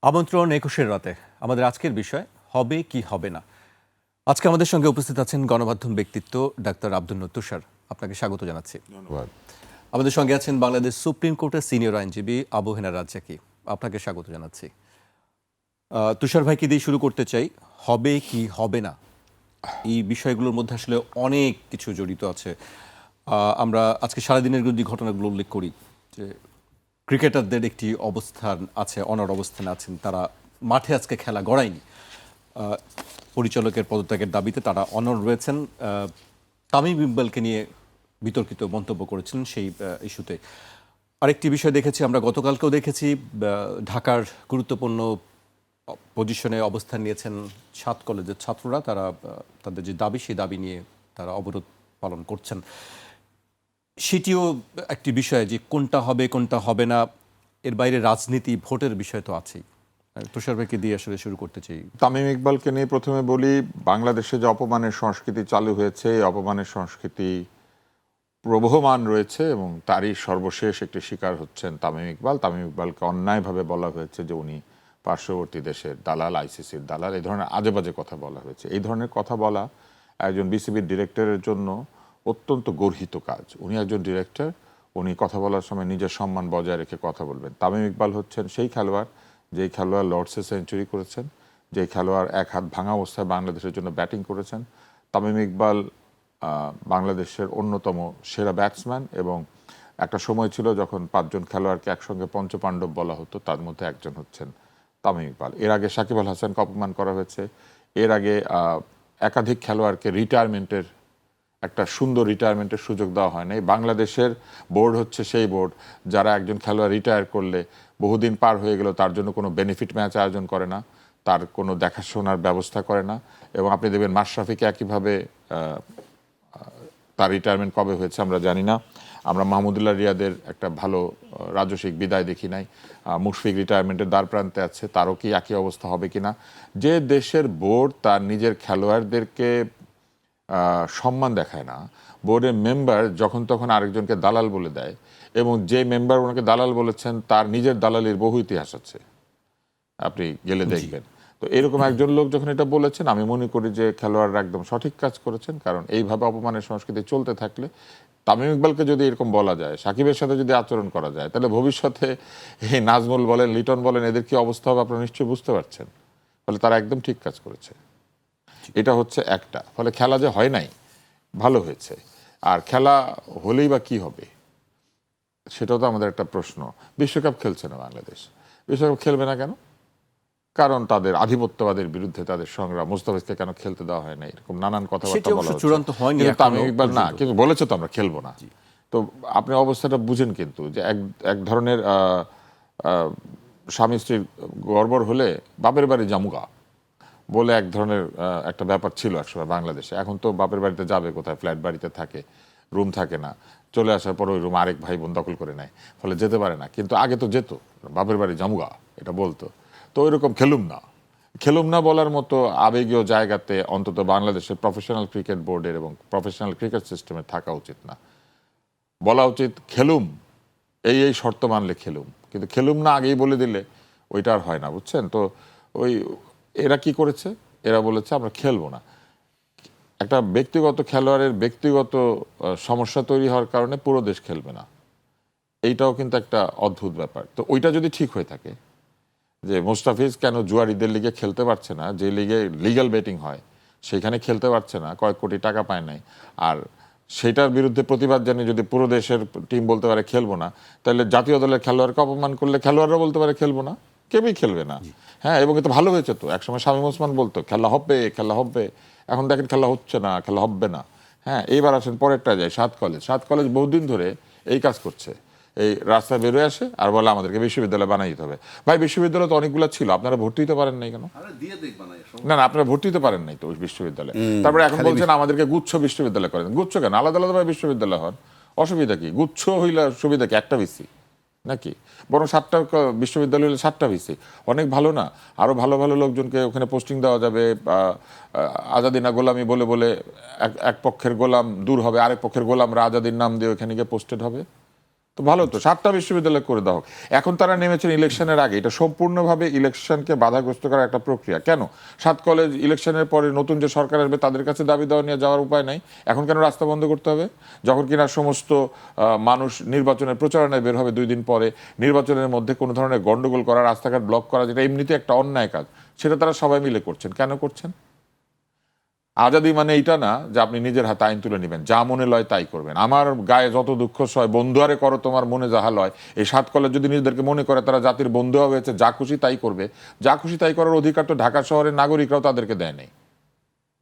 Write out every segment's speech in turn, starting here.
আমন্ত্রণ ২১-এর রাতে আমাদের আজকের বিষয় হবে কি হবে না। আজকে আমাদের সঙ্গে উপস্থিত আছেন গণমাধ্যম ব্যক্তিত্ব ডাক্তার আব্দুল নূর তুষার। আপনাকে স্বাগত জানাচ্ছি। ধন্যবাদ। আমাদের সঙ্গে আছেন বাংলাদেশ সুপ্রিম কোর্টের সিনিয়র আইনজীবী আবু হেনা রাজ্জাকি। আপনাকে স্বাগত জানাচ্ছি। তুষার ভাইকে দিয়ে শুরু করতে চাই। হবে কি হবে না, এই বিষয়গুলোর মধ্যে আসলে অনেক কিছু জড়িত আছে। আমরা আজকে সারাদিনের যদি ঘটনাগুলো উল্লেখ করি, যে ক্রিকেটারদের একটি অবস্থান আছে, অনড় অবস্থানে আছেন, তারা মাঠে আজকে খেলা গড়ায়নি। পরিচালকের পদত্যাগের দাবিতে তারা অনড় রয়েছেন। তামিম ইকবালকে নিয়ে বিতর্কিত মন্তব্য করেছিলেন সেই ইস্যুতে। আরেকটি বিষয় দেখেছি, আমরা গতকালকেও দেখেছি, ঢাকার গুরুত্বপূর্ণ পজিশনে অবস্থান নিয়েছেন ৭ কলেজের ছাত্ররা। তারা তাদের যে দাবি, সেই দাবি নিয়ে তারা অবরোধ পালন করছেন। সেটিও একটি বিষয় যে কোনটা হবে কোনটা হবে না। এর বাইরে রাজনীতি, ভোটের বিষয় তো আছেই। তুষার ভাইকে দিয়ে আসলে শুরু করতে চাই। তামিম ইকবালকে নিয়ে প্রথমে বলি, বাংলাদেশে যে অপমানের সংস্কৃতি চালু হয়েছে, এই অপমানের সংস্কৃতি প্রবহমান রয়েছে এবং তারই সর্বশেষ একটি শিকার হচ্ছেন তামিম ইকবাল। তামিম ইকবালকে অন্যায়ভাবে বলা হয়েছে যে উনি পার্শ্ববর্তী দেশের দালাল, আইসিসির দালাল, এই ধরনের আজে বাজে কথা বলা হয়েছে। এই ধরনের কথা বলা একজন বিসিবির ডিরেক্টরের জন্য অত্যন্ত গর্হিত কাজ। উনি একজন ডিরেক্টর, উনি কথা বলার সময় নিজের সম্মান বজায় রেখে কথা বলবেন। তামিম ইকবাল হচ্ছেন সেই খেলোয়াড়, যেই খেলোয়াড় লর্ডসে সেঞ্চুরি করেছেন, যেই খেলোয়াড় এক হাত ভাঙা অবস্থায় বাংলাদেশের জন্য ব্যাটিং করেছেন। তামিম ইকবাল বাংলাদেশের অন্যতম সেরা ব্যাটসম্যান এবং একটা সময় ছিল যখন ৫ জন খেলোয়াড়কে একসঙ্গে পঞ্চপাণ্ডব বলা হতো, তার মধ্যে একজন হচ্ছেন তামিম ইকবাল। এর আগে সাকিব আল হাসানকে অপমান করা হয়েছে। এর আগে একাধিক খেলোয়াড়কে রিটায়ারমেন্টের একটা সুন্দর রিটায়ারমেন্টের সুযোগ দেওয়া হয় নাই। বাংলাদেশের বোর্ড হচ্ছে সেই বোর্ড যারা একজন খেলোয়াড় রিটায়ার করলে বহুদিন পার হয়ে গেল তার জন্য কোনো বেনিফিট ম্যাচ আয়োজন করে না, তার কোনো দেখাশোনার ব্যবস্থা করে না। এবং আপনি দেখবেন মাশরাফিকে একইভাবে তার রিটায়ারমেন্ট কবে হয়েছে আমরা জানি না। আমরা মাহমুদুল্লাহ রিয়াদের একটা ভালো রাজস্বিক বিদায় দেখি নাই। মুশফিক রিটায়ারমেন্টের দ্বার প্রান্তে আছে, তারও কি একই অবস্থা হবে কিনা। যে দেশের বোর্ড তার নিজের খেলোয়াড়দেরকে সম্মান দেখায় না, বোর্ডের মেম্বার যখন তখন আরেকজনকে দালাল বলে দেয়, এবং যে মেম্বার ওনাকে দালাল বলেছেন তার নিজের দালালির বহু ইতিহাস আছে, আপনি গেলে দেখবেন। তো এরকম একজন লোক যখন এটা বলেছেন, আমি মনে করি যে খেলোয়াড়রা একদম সঠিক কাজ করেছেন। কারণ এইভাবে অপমানের সংস্কৃতি চলতে থাকলে, তামিম ইকবালকে যদি এরকম বলা যায়, সাকিবের সাথে যদি আচরণ করা যায়, তাহলে ভবিষ্যতে এই নাজমুল বলেন, লিটন বলেন, এদের কি অবস্থা হবে আপনারা নিশ্চয়ই বুঝতে পারছেন। ফলে তারা একদম ঠিক কাজ করেছে। এটা হচ্ছে একটা। ফলে খেলা যে হয় নাই, ভালো হয়েছে। আর খেলা হলেই বা কি হবে, সেটাও তো আমাদের একটা প্রশ্ন। বিশ্বকাপ খেলছে না বাংলাদেশ। বিশ্বকাপ খেলবে না কেন? কারণ তাদের আধিপত্যবাদের বিরুদ্ধে তাদের সংগ্রাম। মুস্তাফিজকে কেন খেলতে দেওয়া হয় না, এরকম নানান কথাবার্তা বলা হচ্ছে। চূড়ান্ত হয়নি, কিন্তু তামিম ইকবাল না, কিন্তু বলেছে তো আমরা খেলবো না। তো আপনি অবস্থাটা বুঝেন কিন্তু, যে এক ধরনের স্বামী স্ত্রীর গড়বড় হলে বাপের বাড়ি জামুগা বলে এক ধরনের একটা ব্যাপার ছিল একসময় বাংলাদেশে। এখন তো বাপের বাড়িতে যাবে কোথায়, ফ্ল্যাট বাড়িতে থাকে, রুম থাকে না, চলে আসার পর ওই রুম আরেক ভাই বোন দখল করে নেয়, ফলে যেতে পারে না। কিন্তু আগে তো যেত, বাপের বাড়ি জামুগা এটা বলতো। তো ওইরকম খেলুম না বলার মতো আবেগীয় জায়গাতে অন্তত বাংলাদেশের প্রফেশনাল ক্রিকেট বোর্ডের এবং প্রফেশনাল ক্রিকেট সিস্টেমে থাকা উচিত না। বলা উচিত খেলুম, এই শর্ত মানলে খেলুম, কিন্তু খেলুম না আগেই বলে দিলে ওইটা আর হয় না, বুঝছেন তো। ওই এরা কি করেছে, এরা বলেছে আমরা খেলবো না। একটা ব্যক্তিগত খেলোয়াড়ের ব্যক্তিগত সমস্যা তৈরি হওয়ার কারণে পুরো দেশ খেলবে না, এইটাও কিন্তু একটা অদ্ভুত ব্যাপার। তো ওইটা যদি ঠিক হয়ে থাকে, যে মুস্তাফিজ কেন জুয়ারিদের লিগে খেলতে পারছে না, যে লিগে লিগ্যাল বেটিং হয় সেখানে খেলতে পারছে না, কয়েক কোটি টাকা পায় নাই, আর সেটার বিরুদ্ধে প্রতিবাদ জানিয়ে যদি পুরো দেশের টিম বলতে পারে খেলবো না, তাহলে জাতীয় দলের খেলোয়াড়কে অপমান করলে খেলোয়াড়রা বলতে পারে খেলবো না, কেউই খেলবে না। হ্যাঁ, এবং এটা ভালো হয়েছে তো। একসময় শামীম ওসমান বলতো খেলা হবে খেলা হবে, এখন দেখেন খেলা হচ্ছে না, খেলা হবে না। হ্যাঁ, এইবার আসেন পরেরটা যায়, ৭ কলেজ বহুদিন ধরে এই কাজ করছে। এই রাস্তায় বেরোয় আসে আর বলে আমাদেরকে বিশ্ববিদ্যালয় বানাই দিতে হবে। ভাই, বিশ্ববিদ্যালয় তো অনেকগুলো ছিল, আপনারা ভর্তি হতে পারেন নাই কেন? না না, আপনারা ভর্তি হতে পারেন নাই তো ওই বিশ্ববিদ্যালয়ে। তারপরে এখন বলছেন আমাদেরকে গুচ্ছ বিশ্ববিদ্যালয় করেন। গুচ্ছ কেন? আলাদা আলাদাভাবে বিশ্ববিদ্যালয় হন, অসুবিধা কি? গুচ্ছ হইলে সুবিধা কি? একটা ভিসি নাকি? বরং 7টা বিশ্ববিদ্যালয় হলে 7টা ভিসি, অনেক ভালো না? আরো ভালো ভালো লোকজনকে ওখানে পোস্টিং দেওয়া যাবে। আজাদি না গোলামি বলে বলে এক পক্ষের গোলাম দূর হবে, আরেক পক্ষের গোলামরা আজাদির নাম দিয়ে ওখানে গিয়ে পোস্টেড হবে। তো ভালো তো 7টা বিশ্ববিদ্যালয় করে দাও। এখন তারা নেমেছেন ইলেকশনের আগে, এটা সম্পূর্ণভাবে ইলেকশনকে বাধাগ্রস্ত করার একটা প্রক্রিয়া। কেন 7 কলেজ ইলেকশনের পরে নতুন যে সরকার আসবে তাদের কাছে দাবি দেওয়া নিয়ে যাওয়ার উপায় নাই? এখন কেন রাস্তা বন্ধ করতে হবে? যখন কিনা সমস্ত মানুষ নির্বাচনের প্রচারণায় বের হবে 2 দিন পরে, নির্বাচনের মধ্যে কোনো ধরনের গন্ডগোল করা, রাস্তাঘাট ব্লক করা, যেটা এমনিতে একটা অন্যায় কাজ, সেটা তারা সবাই মিলে করছেন। কেন করছেন? আজাদি মানে এইটা না যে আপনি নিজের হাতে আইন তুলে নেবেন, যা মনে লয় তাই করবেন। আমার গায়ে যত দুঃখ সয়, বন্ধু আরে করো তোমার মনে যাহা লয়। এই 7 কলেজ যদি নিজেদেরকে মনে করে তারা জাতির বন্ধু হয়েছে, যা খুশি তাই করবে, যা খুশি তাই করার অধিকার তো ঢাকা শহরের নাগরিকরাও তাদেরকে দেয় নাই।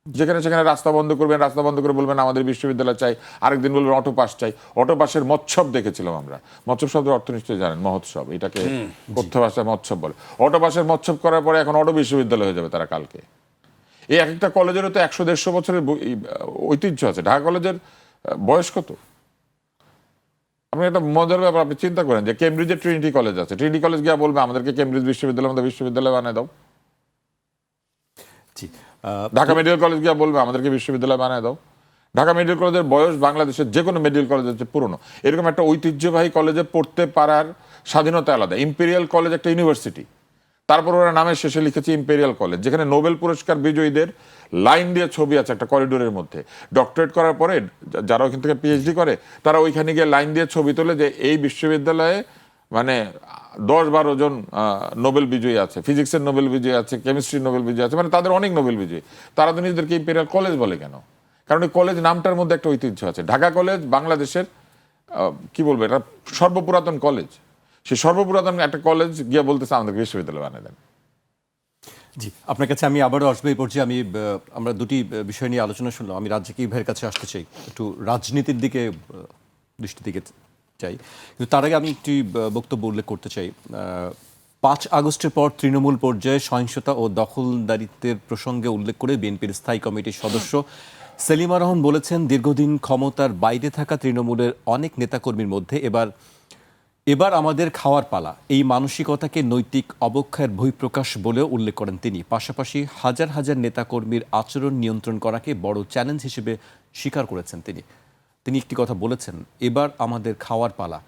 যেখানে সেখানে রাস্তা বন্ধ করবেন, রাস্তা বন্ধ করে বলবেন আমাদের বিশ্ববিদ্যালয় চাই, আরেকদিন বলবেন অটো পাস চাই। অটো পাসের মৎসব দেখেছিলাম আমরা। মৎসব শব্দের অর্থ নিশ্চয়ই জানেন, মহোৎসব, এটাকে কথ্য ভাষায় মৎসব বলে। অটো পাসের মৎসব করার পরে এখন অটো বিশ্ববিদ্যালয় হয়ে যাবে তারা কালকে। এই এক একটা কলেজেরও তো 100-150 বছরের ঐতিহ্য আছে। ঢাকা কলেজের বয়স কত? আপনি একটা মজার ব্যাপার, আপনি চিন্তা করেন যে কেমব্রিজের ট্রিনিটি কলেজ আছে, ট্রিনিটি কলেজ গিয়ে বলবে আমাদেরকে কেমব্রিজ বিশ্ববিদ্যালয়ের মধ্যে বিশ্ববিদ্যালয় বানিয়ে দাও। জি, ঢাকা মেডিকেল কলেজ গিয়ে বলবে আমাদেরকে বিশ্ববিদ্যালয় বানিয়ে দাও। ঢাকা মেডিকেল কলেজের বয়স বাংলাদেশের যে কোনো মেডিকেল কলেজের চেয়ে পুরনো। এরকম একটা ঐতিহ্যবাহী কলেজে পড়তে পারার স্বাধীনতা আলাদা। ইম্পেরিয়াল কলেজ একটা ইউনিভার্সিটি, তারপর ওরা নামের শেষে লিখেছে ইম্পেরিয়াল কলেজ, যেখানে নোবেল পুরস্কার বিজয়ীদের লাইন দিয়ে ছবি আছে একটা করিডোরের মধ্যে। ডক্টরেট করার পরে যারা ওইখান থেকে পিএইচডি করে তারা ওইখানে গিয়ে লাইন দিয়ে ছবি তোলে যে এই বিশ্ববিদ্যালয়ে মানে 10-12 জন নোবেল বিজয়ী আছে, ফিজিক্সের নোবেল বিজয়ী আছে, কেমিস্ট্রির নোবেল বিজয়ী আছে, মানে তাদের অনেক নোবেল বিজয়ী। তারা তো নিজেদেরকে ইম্পেরিয়াল কলেজ বলে কেন? কারণ এই কলেজ নামটার মধ্যে একটা ঐতিহ্য আছে। ঢাকা কলেজ বাংলাদেশের কি বলবো, এটা সর্বপুরাতন কলেজ। সেই সর্বপুরাতন একটা কলেজ গিয়ে বলতেছে আমাদের বিশ্ববিদ্যালয় বানিয়ে দেন। জি, আপনার কাছে আমি আবারও আসবো। এই পর্যায়ে আমরা দুটি বিষয় নিয়ে আলোচনা শুনলাম। আমি রাজ্জাকি ভাইয়ের কাছে আসতে চাই, একটু রাজনীতির দিকে দৃষ্টি দিকে চাই, কিন্তু তার আগে আমি একটি বক্তব্য উল্লেখ করতে চাই। 5 আগস্টের পর তৃণমূল পর্যায়ে সহিংসতা ও দখলদারিত্বের প্রসঙ্গে উল্লেখ করে বিএনপির স্থায়ী কমিটির সদস্য সেলিমা রহমান বলেছেন, দীর্ঘদিন ক্ষমতার বাইরে থাকা তৃণমূলের অনেক নেতাকর্মীর মধ্যে এবার আমাদের খাওয়ার পালা, এই মানসিকতাকে নৈতিক অবক্ষয়ের বহিঃপ্রকাশ বলেও উল্লেখ করেন তিনি। পাশাপাশি হাজার হাজার নেতাকর্মীর আচরণ নিয়ন্ত্রণ করাকে বড় চ্যালেঞ্জ হিসেবে স্বীকার করেছেন তিনি একটি কথা বলেছেন, এবার আমাদের খাওয়ার পালা,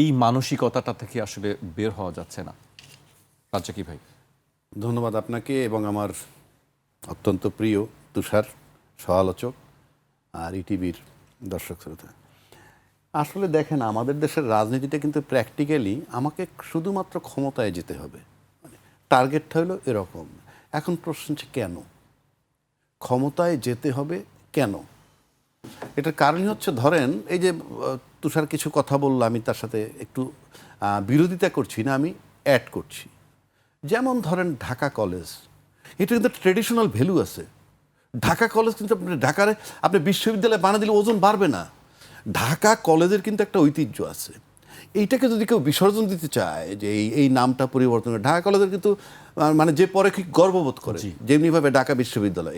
এই মানসিকতাটা থেকে আসলে বের হওয়া যাচ্ছে না। রাজ্জাকি ভাই। ধন্যবাদ আপনাকে এবং আমার অত্যন্ত প্রিয় তুষার সহ-আলোচক আর ইটিভির দর্শক শ্রোতা। আসলে দেখেন, আমাদের দেশের রাজনীতিটা কিন্তু প্র্যাকটিক্যালি আমাকে শুধুমাত্র ক্ষমতায় যেতে হবে, মানে টার্গেটটা হলো এরকম। এখন প্রশ্ন হচ্ছে কেন ক্ষমতায় যেতে হবে, কেন? এটার কারণই হচ্ছে, ধরেন এই যে তুষার কিছু কথা বললো, আমি তার সাথে একটু বিরোধিতা করছি না, আমি অ্যাড করছি। যেমন ধরেন ঢাকা কলেজ, এটা কিন্তু ট্রেডিশনাল ভ্যালু আছে। ঢাকা কলেজ কিন্তু ঢাকার আপনি বিশ্ববিদ্যালয়ে বানিয়ে দিলে ওজন বাড়বে না। ঢাকা কলেজের কিন্তু একটা ঐতিহ্য আছে। এইটাকে যদি কেউ বিসর্জন দিতে চায় যে এই নামটা পরিবর্তন করে, ঢাকা কলেজের কিন্তু মানে যে পরে কি গর্ববোধ করে, যেমনিভাবে ঢাকা বিশ্ববিদ্যালয়।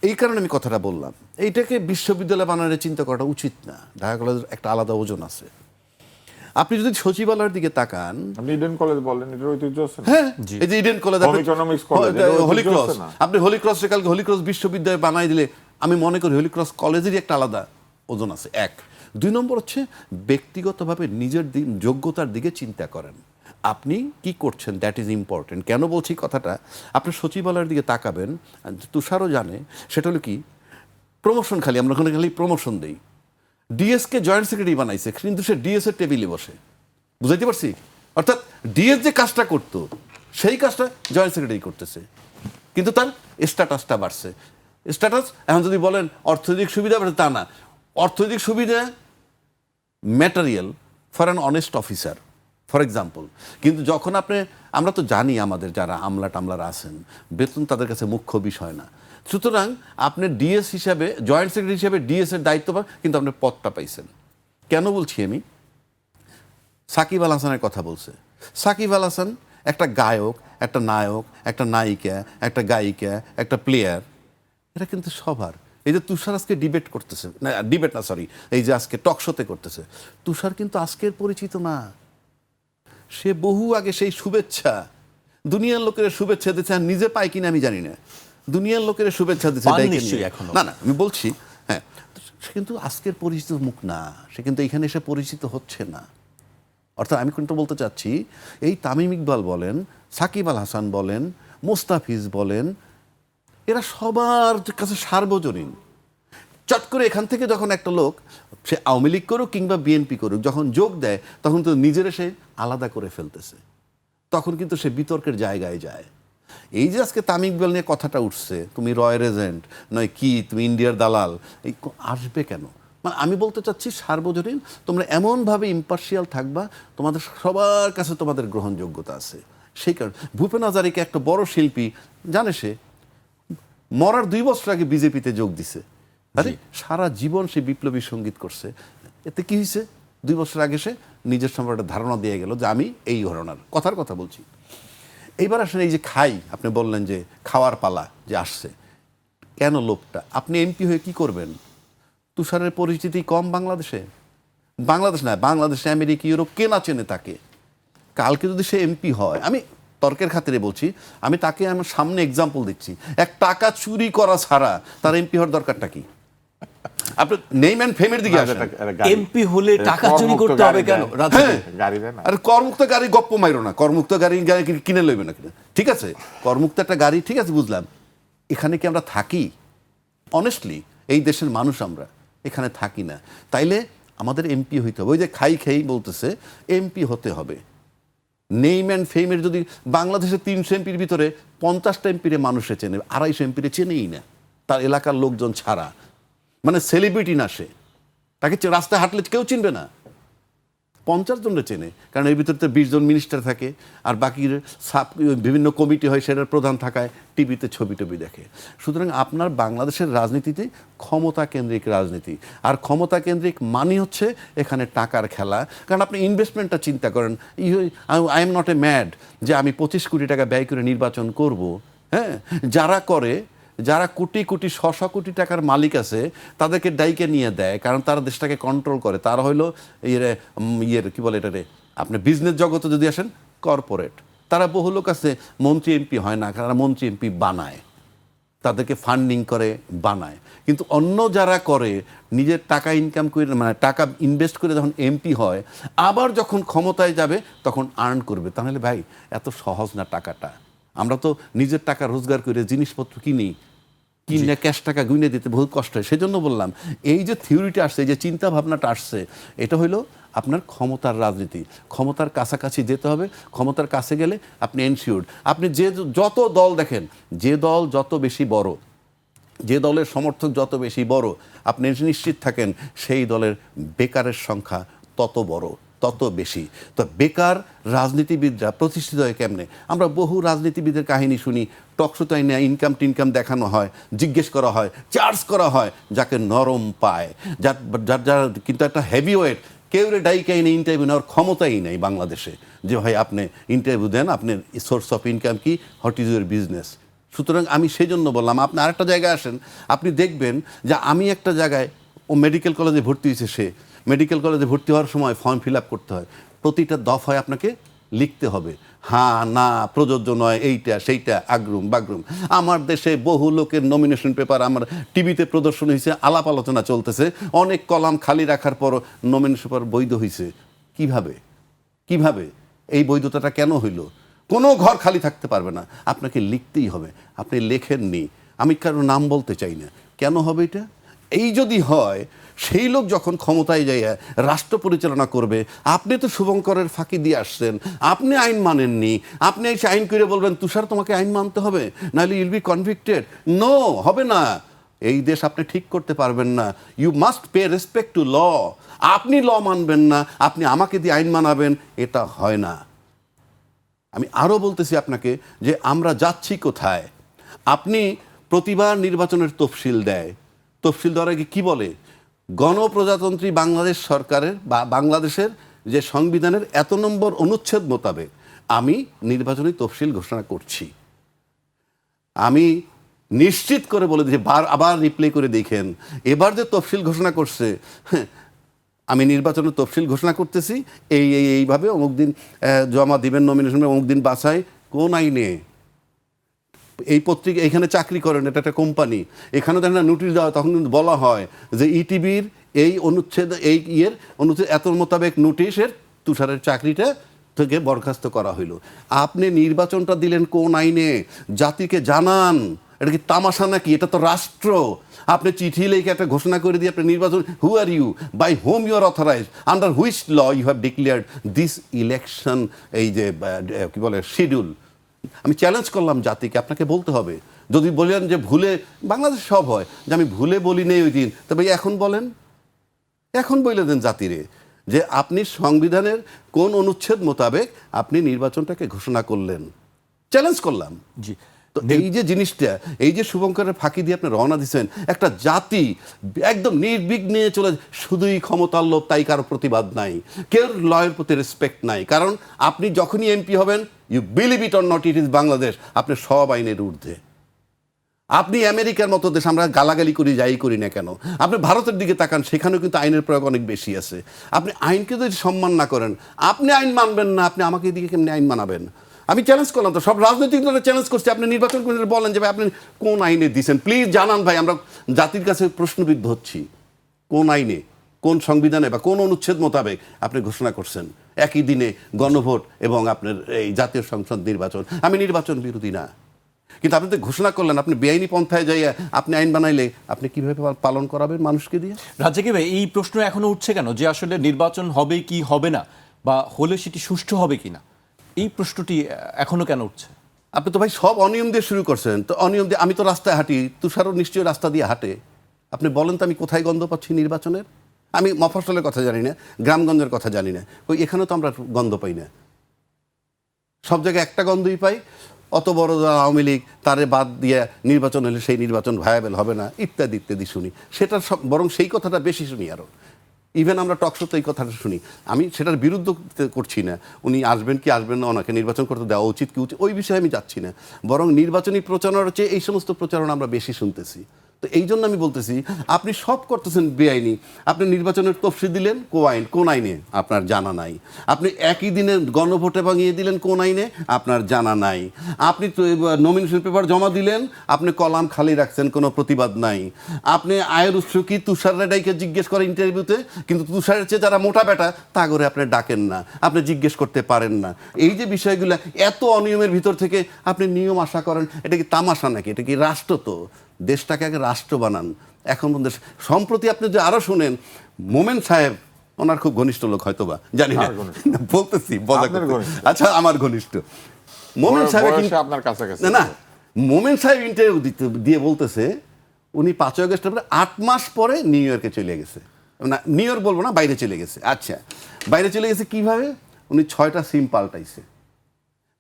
এই কারণে আমি কথাটা বললাম, এইটাকে বিশ্ববিদ্যালয় বানানোর চিন্তা করাটা উচিত না। ঢাকা কলেজের একটা আলাদা ওজন আছে। আপনি যদি সচিবালয়ের দিকে তাকান, আপনি ইডেন কলেজ বলেন, এটার ঐতিহ্য আছে না? হ্যাঁ, এই যে Eden college, economics college, Holy Cross, আপনি হলি ক্রসে কালকে হলি ক্রস বিশ্ববিদ্যালয় বানাই দিলে, আমি মনে করি হলি ক্রস কলেজেরই একটা আলাদা ওজন আছে। 1, 2 নম্বর হচ্ছে ব্যক্তিগতভাবে নিজের যোগ্যতার দিকে চিন্তা করেন। আপনি কি করছেন, দ্যাট ইজ ইম্পর্টেন্ট। কেন বলছি কথাটা, আপনি সচিবালয়ের দিকে তাকাবেন, তুষারও জানে, সেটা হলো কি প্রমোশন, খালি আমরা ওখানে খালি প্রমোশন দিই। ডিএসকে জয়েন্ট সেক্রেটারি বানাইছে, কিন্তু সে ডিএস এর টেবিলে বসে, বুঝাইতে পারছি? অর্থাৎ ডিএস যে কাজটা করতো সেই কাজটা জয়েন্ট সেক্রেটারি করতেছে, কিন্তু তার স্ট্যাটাসটা বাড়ছে। স্ট্যাটাস এখন যদি বলেন অর্থনৈতিক সুবিধা বাড়ে, তা না। অর্থনৈতিক সুবিধা material for an honest officer, for example. কিন্তু যখন আমরা তো জানি আমাদের যারা আমলা টামলারা আছেন, বেতন তাদের কাছে মুখ্য বিষয় না। সুতরাং আপনি ডিএস হিসাবে, জয়েন্ট সেক্রেটারি হিসাবে ডিএস এর দায়িত্ব পান, কিন্তু আপনি পদটা পাইছেন। কেন বলছি আমি? সাকিব আল হাসানের কথা বলছে। সাকিব আল হাসান একটা গায়ক, একটা নায়ক, একটা নায়িকা, একটা গায়িকা, একটা প্লেয়ার, এরা কিন্তু সবার। এই যে তুষার আজকে ডিবেট করতেছে, না ডিবেট না সরি, এই যে আজকে টক শোতে করতেছে, তুষার কিন্তু আজকের পরিচিত না। সে বহু আগে সেই শুভেচ্ছা, দুনিয়ার লোকের শুভেচ্ছা দিচ্ছে, আর নিজে পায় কিনা আমি জানি না, দুনিয়ার লোকের শুভেচ্ছা দিচ্ছে। না না, আমি বলছি, হ্যাঁ, সে কিন্তু আজকের পরিচিত মুখ না, সে কিন্তু এখানে এসে পরিচিত হচ্ছে না। অর্থাৎ আমি কিন্তু বলতে চাচ্ছি, এই তামিম ইকবাল বলেন, সাকিব আল হাসান বলেন, মোস্তাফিজ বলেন, এরা সবার কাছে সার্বজনীন। চট করে এখান থেকে যখন একটা লোক, সে আওয়ামী লীগ করুক কিংবা বিএনপি করুক, যখন যোগ দেয় তখন তো নিজের সে আলাদা করে ফেলতেছে, তখন কিন্তু সে বিতর্কের জায়গায় যায়। এই যে আজকে তামিম ইকবাল নিয়ে কথাটা উঠছে, তুমি রয়ের এজেন্ট নয় কি, তুমি ইন্ডিয়ার দালাল, এই আসবে কেন? মানে আমি বলতে চাচ্ছি সার্বজনীন, তোমরা এমনভাবে ইম্পার্শিয়াল থাকবা, তোমাদের সবার কাছে তোমাদের গ্রহণযোগ্যতা আছে। সেই কারণে ভূপেন হাজারিকা একটা বড় শিল্পী, জানে সে মরার 2 বছর আগে বিজেপিতে যোগ দিছে। আরে সারা জীবন সে বিপ্লবী সঙ্গীত করছে, এতে কি হয়েছে? 2 বছর আগে সে নিজের সম্পর্কে একটা ধারণা দিয়ে গেল যে আমি এই ঘটনার কথা বলছি। এইবার আসেন এই যে খাই, আপনি বললেন যে খাওয়ার পালা যে আসছে, কেন লোকটা? আপনি এমপি হয়ে কি করবেন? তুষারের পরিচিতি কম বাংলাদেশে? বাংলাদেশ না, বাংলাদেশে আমেরিকা ইউরোপ কে না চেনে তাকে? কালকে যদি সে এমপি হয়, আমি তর্কের খাতিরে বলছি, আমি তাকে আমার সামনে এক্সাম্পল দিচ্ছি, এক টাকা চুরি করা ছাড়া তার এমপি হওয়ার দরকারটা কি? আপনি নেম অ্যান্ড ফেমের দিকে আসেন। এমপি হলে টাকা চুরি করতে হবে কেন? গাড়ি দেয় না। আরে করমুক্ত গাড়ি গপ্প মাইরো না, করমুক্ত গাড়ি কিনে লইবে না কিনা, ঠিক আছে? করমুক্ত একটা গাড়ি, ঠিক আছে, বুঝলাম। এখানে কি আমরা থাকি? অনেস্টলি এই দেশের মানুষ আমরা এখানে থাকি না। তাইলে আমাদের এমপি হইতে হবে। ওই যে খাই খেই বলতেছে, এমপি হতে হবে। নেইম অ্যান্ড ফেমের যদি বাংলাদেশে 300 এমপির ভিতরে 50টা এমপিরে মানুষে চেনে, 250 এমপিরে চেনেই না, তার এলাকার লোকজন ছাড়া। মানে সেলিব্রিটি না সে, তাকে রাস্তায় হাঁটলে কেউ চিনবে না। 50 জনরে চেনে, কারণ এর ভিতরে 20 জন মিনিস্টার থাকে, আর বাকি বিভিন্ন কমিটি হয়, সেটার প্রধান থাকায় টিভিতে ছবি টবি দেখে। সুতরাং আপনার বাংলাদেশের রাজনীতিতে ক্ষমতা কেন্দ্রিক রাজনীতি, আর ক্ষমতা কেন্দ্রিক মানে হচ্ছে এখানে টাকার খেলা। কারণ আপনি ইনভেস্টমেন্টটা চিন্তা করেন, I am not a mad যে আমি 25 কোটি টাকা ব্যয় করে নির্বাচন করব। হ্যাঁ, যারা করে, যারা কোটি কোটি 100 কোটি টাকার মালিক আছে, তাদেরকে ডাইকে নিয়ে দেয়, কারণ তারা দেশটাকে কন্ট্রোল করে। তারা হইলো ইয়ের কি বলে এটারে, আপনি বিজনেস জগতে যদি আসেন, কর্পোরেট। তারা বহু লোক আছে মন্ত্রী এমপি হয় না, কারণ মন্ত্রী এমপি বানায়, তাদেরকে ফান্ডিং করে বানায়। কিন্তু অন্য যারা করে, নিজের টাকা ইনকাম করে, মানে টাকা ইনভেস্ট করে যখন এমপি হয়, আবার যখন ক্ষমতায় যাবে তখন আর্ন করবে। তাহলে ভাই এত সহজ না টাকাটা। আমরা তো নিজের টাকা রোজগার করে জিনিসপত্র কিনি, কিনে ক্যাশ টাকা গুনে দিতে বহুত কষ্ট হয়। সেজন্য বললাম, এই যে থিওরিটা আসছে, এই যে চিন্তা ভাবনাটা আসছে, এটা হইলো আপনার ক্ষমতার রাজনীতি। ক্ষমতার কাছাকাছি যেতে হবে, ক্ষমতার কাছে গেলে আপনি এনশিওর্ড। আপনি যত দল দেখেন, যে দল যত বেশি বড়, যে দলের সমর্থক যত বেশি বড়, আপনি নিশ্চিত থাকেন সেই দলের বেকারের সংখ্যা তত বড়, তত বেশি। তো বেকার রাজনীতিবিদরা প্রতিষ্ঠিত হয় কেমনে? আমরা বহু রাজনীতিবিদের কাহিনী শুনি, টকশোতে না ইনকাম টিনকাম দেখানো হয়, জিজ্ঞেস করা হয়, চার্জ করা হয়, যাকে নরম পায়, যার কিন্তু একটা হেভি ওয়েট, কেউ রে ডাইকাই নেই, ইন্টারভিউ নেওয়ার ক্ষমতাই নেই বাংলাদেশে, যে ভাই আপনি ইন্টারভিউ দেন, আপনার সোর্স অফ ইনকাম কি, হোয়াট ইজ ইউর বিজনেস। সুতরাং আমি সেই জন্য বললাম, আপনি আরেকটা জায়গায় আসেন, আপনি দেখবেন যে আমি একটা জায়গায়, ও মেডিকেল কলেজে ভর্তি হয়েছে, সে মেডিকেল কলেজে ভর্তি হওয়ার সময় ফর্ম ফিল আপ করতে হয়, প্রতিটা দফায় আপনাকে লিখতে হবে হ্যাঁ না, প্রযোজ্য নয়, এইটা সেইটা, আগ্রুম বাগ্রুম। আমার দেশে বহু লোকের নমিনেশন পেপার আমার টিভিতে প্রদর্শন হয়েছে, আলাপ আলোচনা চলতেছে, অনেক কলাম খালি রাখার পর নমিনেশন পেপার বৈধ হয়েছে। কিভাবে এই বৈধতাটা কেন হইল? কোনো ঘর খালি থাকতে পারবে না, আপনাকে লিখতেই হবে। আপনি লেখেননি, আমি কারো নাম বলতে চাই না, কেন হবে এটা? এই যদি হয়, সেই লোক যখন ক্ষমতায় যাইয়া রাষ্ট্র পরিচালনা করবে, আপনি তো শুভঙ্করের ফাঁকি দিয়ে আসছেন, আপনি আইন মানেননি, আপনি এসে আইন করে বলবেন তুষার তোমাকে আইন মানতে হবে, নাহলে ইউল বি কনভিক্টেড। নো, হবে না। এই দেশ আপনি ঠিক করতে পারবেন না। You must pay respect to law. আপনি ল মানবেন না, আপনি আমাকে দিয়ে আইন মানাবেন, এটা হয় না। আমি আরও বলতেছি আপনাকে যে আমরা যাচ্ছি কোথায়। আপনি প্রতিবার নির্বাচনের তফসিল দেয়, তফসিল দেওয়ার আগে কী বলে, গণপ্রজাতন্ত্রী বাংলাদেশ সরকারের বা বাংলাদেশের যে সংবিধানের এত নম্বর অনুচ্ছেদ মোতাবেক আমি নির্বাচনী তফসিল ঘোষণা করছি। আমি নিশ্চিত করে বলে দিয়েছি, আবার রিপ্লে করে দেখেন, এবার যে তফসিল ঘোষণা করছে, আমি নির্বাচনের তফসিল ঘোষণা করতেছি, এইভাবে অমুক দিন জমা দিবেন নমিনেশন, অমুক দিন বাছাই, কোন আইনে? এই পত্রিকা এখানে চাকরি করেন, এটা একটা কোম্পানি, এখানে দেখেন না নোটিশ দেওয়া হয়, তখন কিন্তু বলা হয় যে ইটিভির এই অনুচ্ছেদ এই অনুচ্ছেদ এত মোতাবেক নোটিশের তুষারের চাকরিটা থেকে বরখাস্ত করা হইল। আপনি নির্বাচনটা দিলেন কোন আইনে? জাতিকে জানান। এটা কি তামাশা নাকি? এটা তো রাষ্ট্র। আপনি চিঠি লিখে একটা ঘোষণা করে দিয়ে আপনি নির্বাচন, who are you, by whom you are authorised, under which law you have declared this election, এই যে কি বলে শিডিউল। আমি চ্যালেঞ্জ করলাম জাতিকে, আপনাকে বলতে হবে। যদি বলেন যে ভুলে, বাংলাদেশ সব হয়, যে আমি ভুলে বলি নেই ওই দিন, তবে এখন বলেন, এখন বলে দেন জাতিরে যে আপনি সংবিধানের কোন অনুচ্ছেদ মোতাবেক আপনি নির্বাচনটাকে ঘোষণা করলেন। চ্যালেঞ্জ করলাম। জি, তো এই যে জিনিসটা, এই যে শুভঙ্করের ফাঁকি দিয়ে আপনি রওনা দিচ্ছেন, একটা জাতি একদম নির্বিঘ্নে চলে, শুধুই ক্ষমতার লোভ, তাই কারো প্রতিবাদ নাই, কেউ লয়ের প্রতি রেসপেক্ট নাই। কারণ আপনি যখনই এমপি হবেন, you believe it or not, it is Bangladesh, আপনি সব আইনের ঊর্ধ্বে। আপনি আমেরিকার মতো দেশ, আমরা গালাগালি করি যাই করি না কেন, আপনি ভারতের দিকে তাকান, সেখানেও কিন্তু আইনের প্রয়োগ অনেক বেশি আছে। আপনি আইনকে যদি সম্মান না করেন, আপনি আইন মানবেন না, আপনি আমাকে এদিকে কেমনি আইন মানাবেন? আমি চ্যালেঞ্জ করলাম তো, সব রাজনৈতিক দলের চ্যালেঞ্জ করছি, আপনি নির্বাচন কমিশনে বলেন যে ভাই আপনি কোন আইনে দিচ্ছেন, প্লিজ জানান ভাই, আমরা জাতির কাছে প্রশ্নবিদ্ধ হচ্ছি। কোন আইনে, কোন সংবিধানে বা কোন অনুচ্ছেদ মোতাবেক আপনি ঘোষণা করছেন একই দিনে গণভোট এবং আপনার এই জাতীয় সংসদ নির্বাচন? আমি নির্বাচন বিরোধী না, কিন্তু আপনি তো ঘোষণা করলেন, আপনি বেআইনি পন্থায় যাইয়া আপনি আইন বানাইলে আপনি কিভাবে পালন করাবেন মানুষকে দিয়ে? রাজ্জাকি ভাই, এই প্রশ্ন এখনো উঠছে কেন যে আসলে নির্বাচন হবে কি হবে না, বা হলে সেটি সুষ্ঠু হবে কিনা, এই প্রশ্নটি এখনো কেন উঠছে? আপনি তো ভাই সব অনিয়ম দিয়ে শুরু করছেন। তো অনিয়ম দিয়ে, আমি তো রাস্তায় হাঁটি, তুষারও নিশ্চয়ই রাস্তা দিয়ে হাঁটে। আপনি বলেন তো আমি কোথায় গন্ধ পাচ্ছি নির্বাচনের? আমি মফস্বলের কথা জানি না, গ্রামগঞ্জের কথা জানি না, ওই এখানে তো আমরা গন্ধ পাই না। সব জায়গায় একটা গন্ধই পাই, অত বড় আওয়ামী লীগ, তারে বাদ দিয়ে নির্বাচন হলে সেই নির্বাচন ভায়াবেল হবে না, ইত্যাদি ইত্যাদি শুনি। সেটা সব, বরং সেই কথাটা বেশি শুনি আরও। ইভেন আমরা টকশোতে এই কথাটা শুনি। আমি সেটার বিরুদ্ধ করছি না, উনি আসবেন কি আসবেন না, ওনাকে নির্বাচন করতে দেওয়া উচিত কি উচিত, ওই বিষয়ে আমি যাচ্ছি না। বরং নির্বাচনী প্রচারণার চেয়ে এই সমস্ত প্রচারণা আমরা বেশি শুনতেছি। তো এই জন্য আমি বলতেছি, আপনি সব করতেছেন বেআইনি। আপনি নির্বাচনের তফসিল দিলেন কোন আইনে, আপনার জানা নাই। আপনি একই দিনে গণভোটে ভাঙিয়ে দিলেন কোন আইনে, আপনার জানা নাই। আপনি নমিনেশন পেপার জমা দিলেন, আপনি কলাম খালি রাখছেন, কোনো প্রতিবাদ নাই। আপনি আয়ের উৎস কি তুষার রেডাইকে জিজ্ঞেস করে ইন্টারভিউতে, কিন্তু তুষারের চেয়ে যারা মোটা বেটা তা করে আপনি ডাকেন না, আপনি জিজ্ঞেস করতে পারেন না। এই যে বিষয়গুলো, এত অনিয়মের ভিতর থেকে আপনি নিয়ম আশা করেন, এটা কি তামাশা নাকি? এটা কি রাষ্ট্র? তো দেশটাকে আগে রাষ্ট্র বানান। এখন সম্প্রতি আপনি যে আরো শুনেন, মোমেন সাহেব, ওনার খুব ঘনিষ্ঠ লোক হয়তো বা, জানি না, বলতেছি আচ্ছা আমার ঘনিষ্ঠ মোমেন সাহেব, আপনার কাছাকাছি না, মোমেন সাহেব ইন্টারভিউ দিয়ে বলতেছে উনি 5 আগস্ট 8 মাস পরে নিউ ইয়র্কে চলে গেছে। না, নিউ ইয়র্ক বলবো না, বাইরে চলে গেছে। আচ্ছা, বাইরে চলে গেছে কিভাবে? উনি 6টা সিম পাল্টাইছে।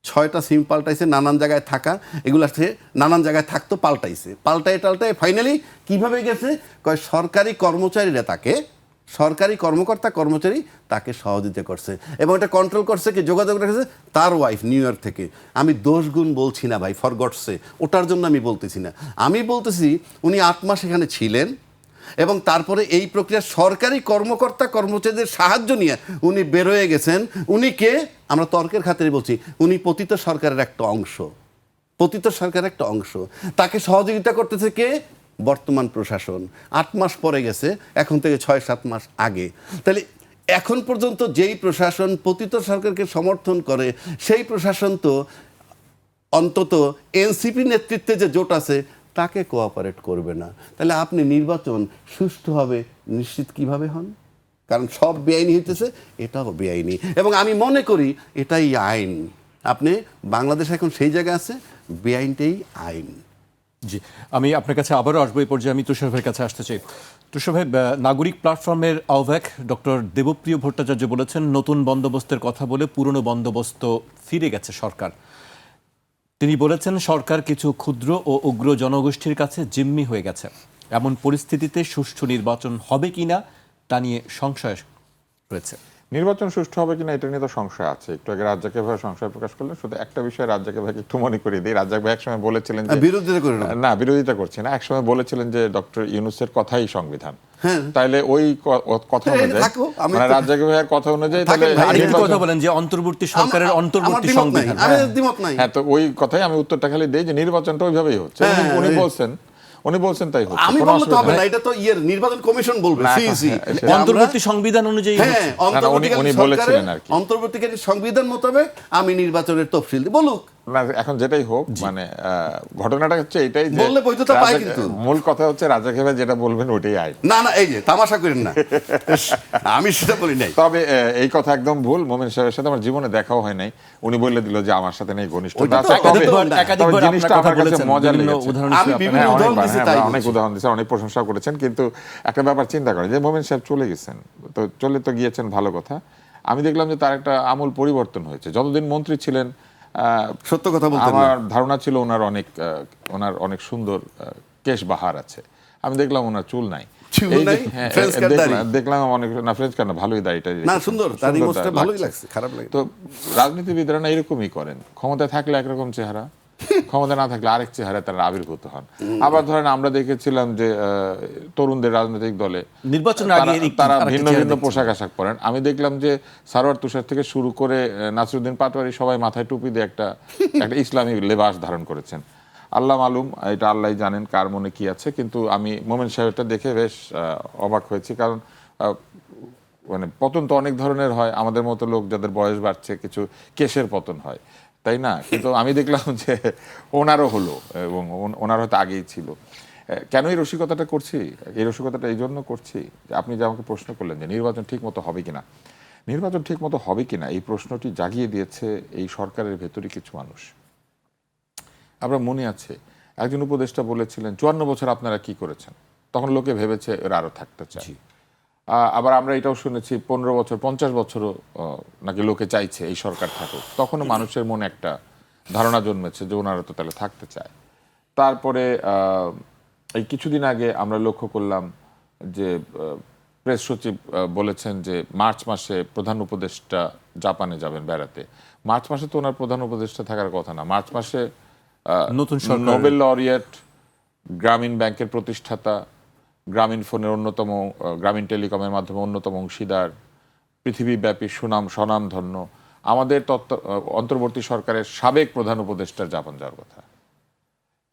6টা সিম পাল্টাইছে, নানান জায়গায় থাকা, এগুলো আছে, নানান জায়গায় থাকতো, পাল্টায় ফাইনালি কিভাবে গেছে? কয় সরকারি কর্মচারীরা তাকে, সরকারি কর্মচারী তাকে সহযোগিতা করছে, এবং এটা কন্ট্রোল করছে কি, যোগাযোগ রেখেছে তার ওয়াইফ নিউ ইয়র্ক থেকে। আমি দোষ গুণ বলছি না ভাই, ফর গডসে, ওটার জন্য আমি বলতেছি না। আমি বলতেছি উনি 8 মাস এখানে ছিলেন, এবং তারপরে এই প্রক্রিয়া সরকারি কর্মচারীদের সাহায্য নিয়ে উনি বেরোয় গেছেন। উনি কে? আমরা তর্কের খাতিরে বলছি, উনি পতিত সরকারের একটা অংশ। তাকে সহযোগিতা করতেছে কে? বর্তমান প্রশাসন। 8 মাস পরে গেছে, এখন থেকে 6-7 মাস আগে। তাহলে এখন পর্যন্ত যেই প্রশাসন পতিত সরকারকে সমর্থন করে, সেই প্রশাসন তো অন্তত এনসিপি নেতৃত্বে যে জোট আছে তাকে কোঅপারেট করবে না। তাহলে আপনি নির্বাচন সুষ্ঠুভাবে নিশ্চিত কিভাবে হন? কারণ সব বেআইনি হইতেছে, এটাও বেআইনি, এবং আমি মনে করি এটাই আইন। আপনি বাংলাদেশ এখন সেই জায়গায় আছে, বেআইনটাই আইন। জি, আমি আপনার কাছে আবারও আসবো। এই পর্যায়ে আমি তুষার ভাইয়ের কাছে আসতে চাই। তুষার ভাই, নাগরিক প্ল্যাটফর্মের আহ্বায়ক ডক্টর দেবপ্রিয় ভট্টাচার্য বলেছেন, নতুন বন্দোবস্তের কথা বলে পুরনো বন্দোবস্ত ফিরে গেছে সরকার। তিনি বলেছেন, সরকার কিছু ক্ষুদ্র ও উগ্র জনগোষ্ঠীর কাছে জিম্মি হয়ে গেছে। এমন পরিস্থিতিতে সুষ্ঠু নির্বাচন হবে কিনা তা নিয়ে সংশয় রয়েছে। নির্বাচন সুষ্ঠু হবে কিনা এটা নিয়ে তো সংশয় আছে। একটু আগে রাজ্জাকে ভাই সংশয় প্রকাশ করলেন। শুধু একটা বিষয় রাজ্জাকে ভাইকে একটু মনে করিয়ে দিই। রাজ্জাক ভাই একসময় বলেছিলেন যে বিরোধিতা করে না। না, বিরোধিতা করছে না, একসময় বলেছিলেন যে ডক্টর ইউনূসের কথাই সংবিধান। হ্যাঁ। তাইলে ওই কথা হ্যাঁ, অনুযায়ী থাকো, আমি মানে তো- রাজ্জাক ভাইয়ের কথা অনুযায়ী থাকেন তাহলে ভাই, আরেকটি নির্বাচন- কথা বলেন যে অন্তর্বর্তী সরকারের আমার অন্তর্বর্তী দ্বিমত নাই, সংবিধান। আমি হ্যাঁ। দ্বিমত নাই। হ্যাঁ, তো ওই কথাই আমি উত্তরটা খালি দেই যে নির্বাচনটা ওইভাবেই হচ্ছে। হ্যাঁ, উনি বলছেন তাই হচ্ছে। আমি কোনো বললে তো অসুবিধা হবে না, নেই। এটা তো নির্বাচন কমিশন বলবে। না, সিইসি হ্যাঁ, সেটা- অন্তর্বর্তী সংবিধান অনুযায়ী হ্যাঁ, হচ্ছে। অন্তর্বর্তীকালীন উনি বলেছিলেন সরকারের আর কি। অন্তর্বর্তীকালীন সংবিধান মোতাবেক আমি নির্বাচনের তফসিল দিই। বলুক। না, এখন যেটাই হোক মানে ঘটনাটা হচ্ছে এটাই যে বললে বৈধতা পায় রাজ্জাক- কিন্তু। মূল কথা হচ্ছে রাজ্জাক ভাই যেটা বলবেন ওটাই আইন। না না, এই যে তামাশা করেন না, আমি সেটা বলি নাই। তবে এই কথা একদম ভুল। মোমেন সাহেবের সাথে আমার জীবনে দেখাও হয় নাই। উনি বলে দিল যে আমার সাথে নেই ঘনিষ্ঠতা ওইটা তো আছে। তবে- একাধিকবার- তবে একাধিকবার জিনিসটা আপনার কথা আমার কাছে বলেছেন, মজা বিভিন্ন লেগেছে। উদাহরণ আমি হিসেবে বিভিন্ন হ্যাঁ, উদাহরণ অনেকবার, দিছি, হ্যাঁ, তাই অনেক বলছি। উদাহরণ দিয়েছেন, অনেক প্রশংসা করেছেন, কিন্তু একটা ব্যাপার চিন্তা করেন যে মোমেন সাহেব চলে গেছেন, তো চলে তো গিয়েছেন ভালো কথা। আমি দেখলাম যে তার একটা আমূল পরিবর্তন হয়েছে। যতদিন মন্ত্রী ছিলেন সত্য কথা বলতেন না। আমার ধারণা ছিল ওনার অনেক সুন্দর কেশ বাহার আছে। আমি দেখলাম ওনার চুল নাই। চুল এই যে- নাই? হ্যাঁ, ফ্রেঞ্চ কাট দাড়ি? দেখলাম অনেক, না ফ্রেঞ্চ কাট না, ভালোই দাড়িটা না, রেখেছেন। সুন্দর, তার সুন্দর ইমোজটা ভালোই লাগছে, খারাপ লাগে। তো রাজনীতিবিদরা না এরকমই করেন, ক্ষমতায় থাকলে একরকম চেহারা, ক্ষমতা না থাকলে আরেক চেহারা তারা আবির্ভূত হন। আবার ধরেন আমরা দেখেছিলাম যে তরুণদের রাজনৈতিক দলে নির্বাচনের আগে তারা আরেকটা ভিন্ন চেহারা ভিন্ন দেখছি। পোশাক আশাক পরেন। আমি দেখলাম যে সারোয়ার তুষার থেকে শুরু করে নাসিরুদ্দিন পাটোয়ারি সবাই মাথায় টুপি দিয়ে একটা ইসলামী লেবাস ধারণ করেছেন। আল্লাহ মালুম, এটা আল্লাহ জানেন কার মনে কি আছে। কিন্তু আমি মোমেন সাহেবটা দেখে বেশ অবাক হয়েছি, কারণ মানে পতন তো অনেক ধরনের হয়। আমাদের মতো লোক যাদের বয়স বাড়ছে কিছু কেশের পতন হয়, তাই না? কিন্তু আমি দেখলাম যে ওনারও হলো, এবং ওনার হয়তো আগেই ছিল। কেন এই রসিকতাটা করছি? এই রসিকতাটা এই জন্য করছি যে আপনি যে আমাকে প্রশ্ন করলেন যে নির্বাচন ঠিক মতো হবে কিনা, নির্বাচন ঠিক মতো হবে কিনা এই প্রশ্নটি জাগিয়ে দিয়েছে এই সরকারের ভেতরে কিছু মানুষ। আমরা মনে আছে একজন উপদেষ্টা বলেছিলেন 54 বছর আপনারা কি করেছেন, তখন লোকে ভেবেছে এরা আরো থাকতে চায়। আবার আমরা এটাও শুনেছি 15 বছর 50 বছরও নাকি লোকে চাইছে এই সরকার থাকুক। তখনও মানুষের মনে একটা ধারণা জন্মেছে যে ওনারা তো তাহলে থাকতে চায়। তারপরে এই কিছুদিন আগে আমরা লক্ষ্য করলাম যে প্রেস সচিব বলেছেন যে মার্চ মাসে প্রধান উপদেষ্টা জাপানে যাবেন বেড়াতে। মার্চ মাসে তো ওনার প্রধান উপদেষ্টা থাকার কথা না। মার্চ মাসে নতুন সরকার, নোবেল লরিয়েট, গ্রামীণ ব্যাংকের প্রতিষ্ঠাতা, গ্রামীণ ফোনের অন্যতম, গ্রামীণ টেলিকমের মাধ্যমে অন্যতম অংশীদার, পৃথিবীব্যাপী স্বনামধন্য আমাদের অন্তর্বর্তী সরকারের সাবেক প্রধান উপদেষ্টার জাপান যাওয়ার কথা।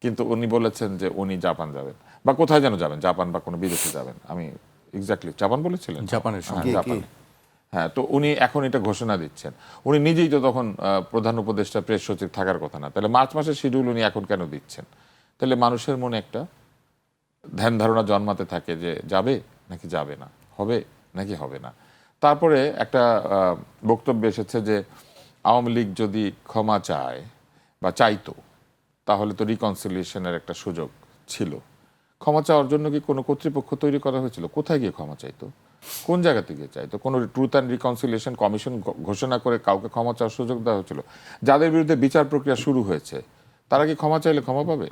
কিন্তু উনি বলেছেন যে উনি জাপান যাবেন, বা কোথায় যেন যাবেন, জাপান বা কোনো বিদেশে যাবেন। আমি এক্স্যাক্টলি জাপান বলেছিলেন, জাপানের হ্যাঁ, সঙ্গে। জাপানে। হ্যাঁ, তো উনি এখন এটা ঘোষণা দিচ্ছেন। উনি নিজেই তো তখন প্রধান উপদেষ্টা প্রেস সচিব থাকার কথা না, তাহলে মার্চ মাসের শিডিউল উনি এখন কেন দিচ্ছেন? তাহলে মানুষের মনে একটা ধ্যান ধারণা জন্মাতে থাকে যে যাবে নাকি যাবে না, হবে নাকি হবে না। তারপরে একটা বক্তব্য এসেছে যে আওয়ামী লীগ যদি ক্ষমা চায় বা চাইতো তাহলে তো রিকনসিলিয়েশনের একটা সুযোগ ছিল। ক্ষমা চাওয়ার জন্য কি কোনো কর্তৃপক্ষ তৈরি করা হয়েছিল? কোথায় গিয়ে ক্ষমা চাইতো? কোন জায়গাতে গিয়ে চাইতো? কোনো ট্রুথ অ্যান্ড রিকনসিলিয়েশন কমিশন ঘোষণা করে কাউকে ক্ষমা চাওয়ার সুযোগ দেওয়া হয়েছিল? যাদের বিরুদ্ধে বিচার প্রক্রিয়া শুরু হয়েছে তারা কি ক্ষমা চাইলে ক্ষমা পাবে?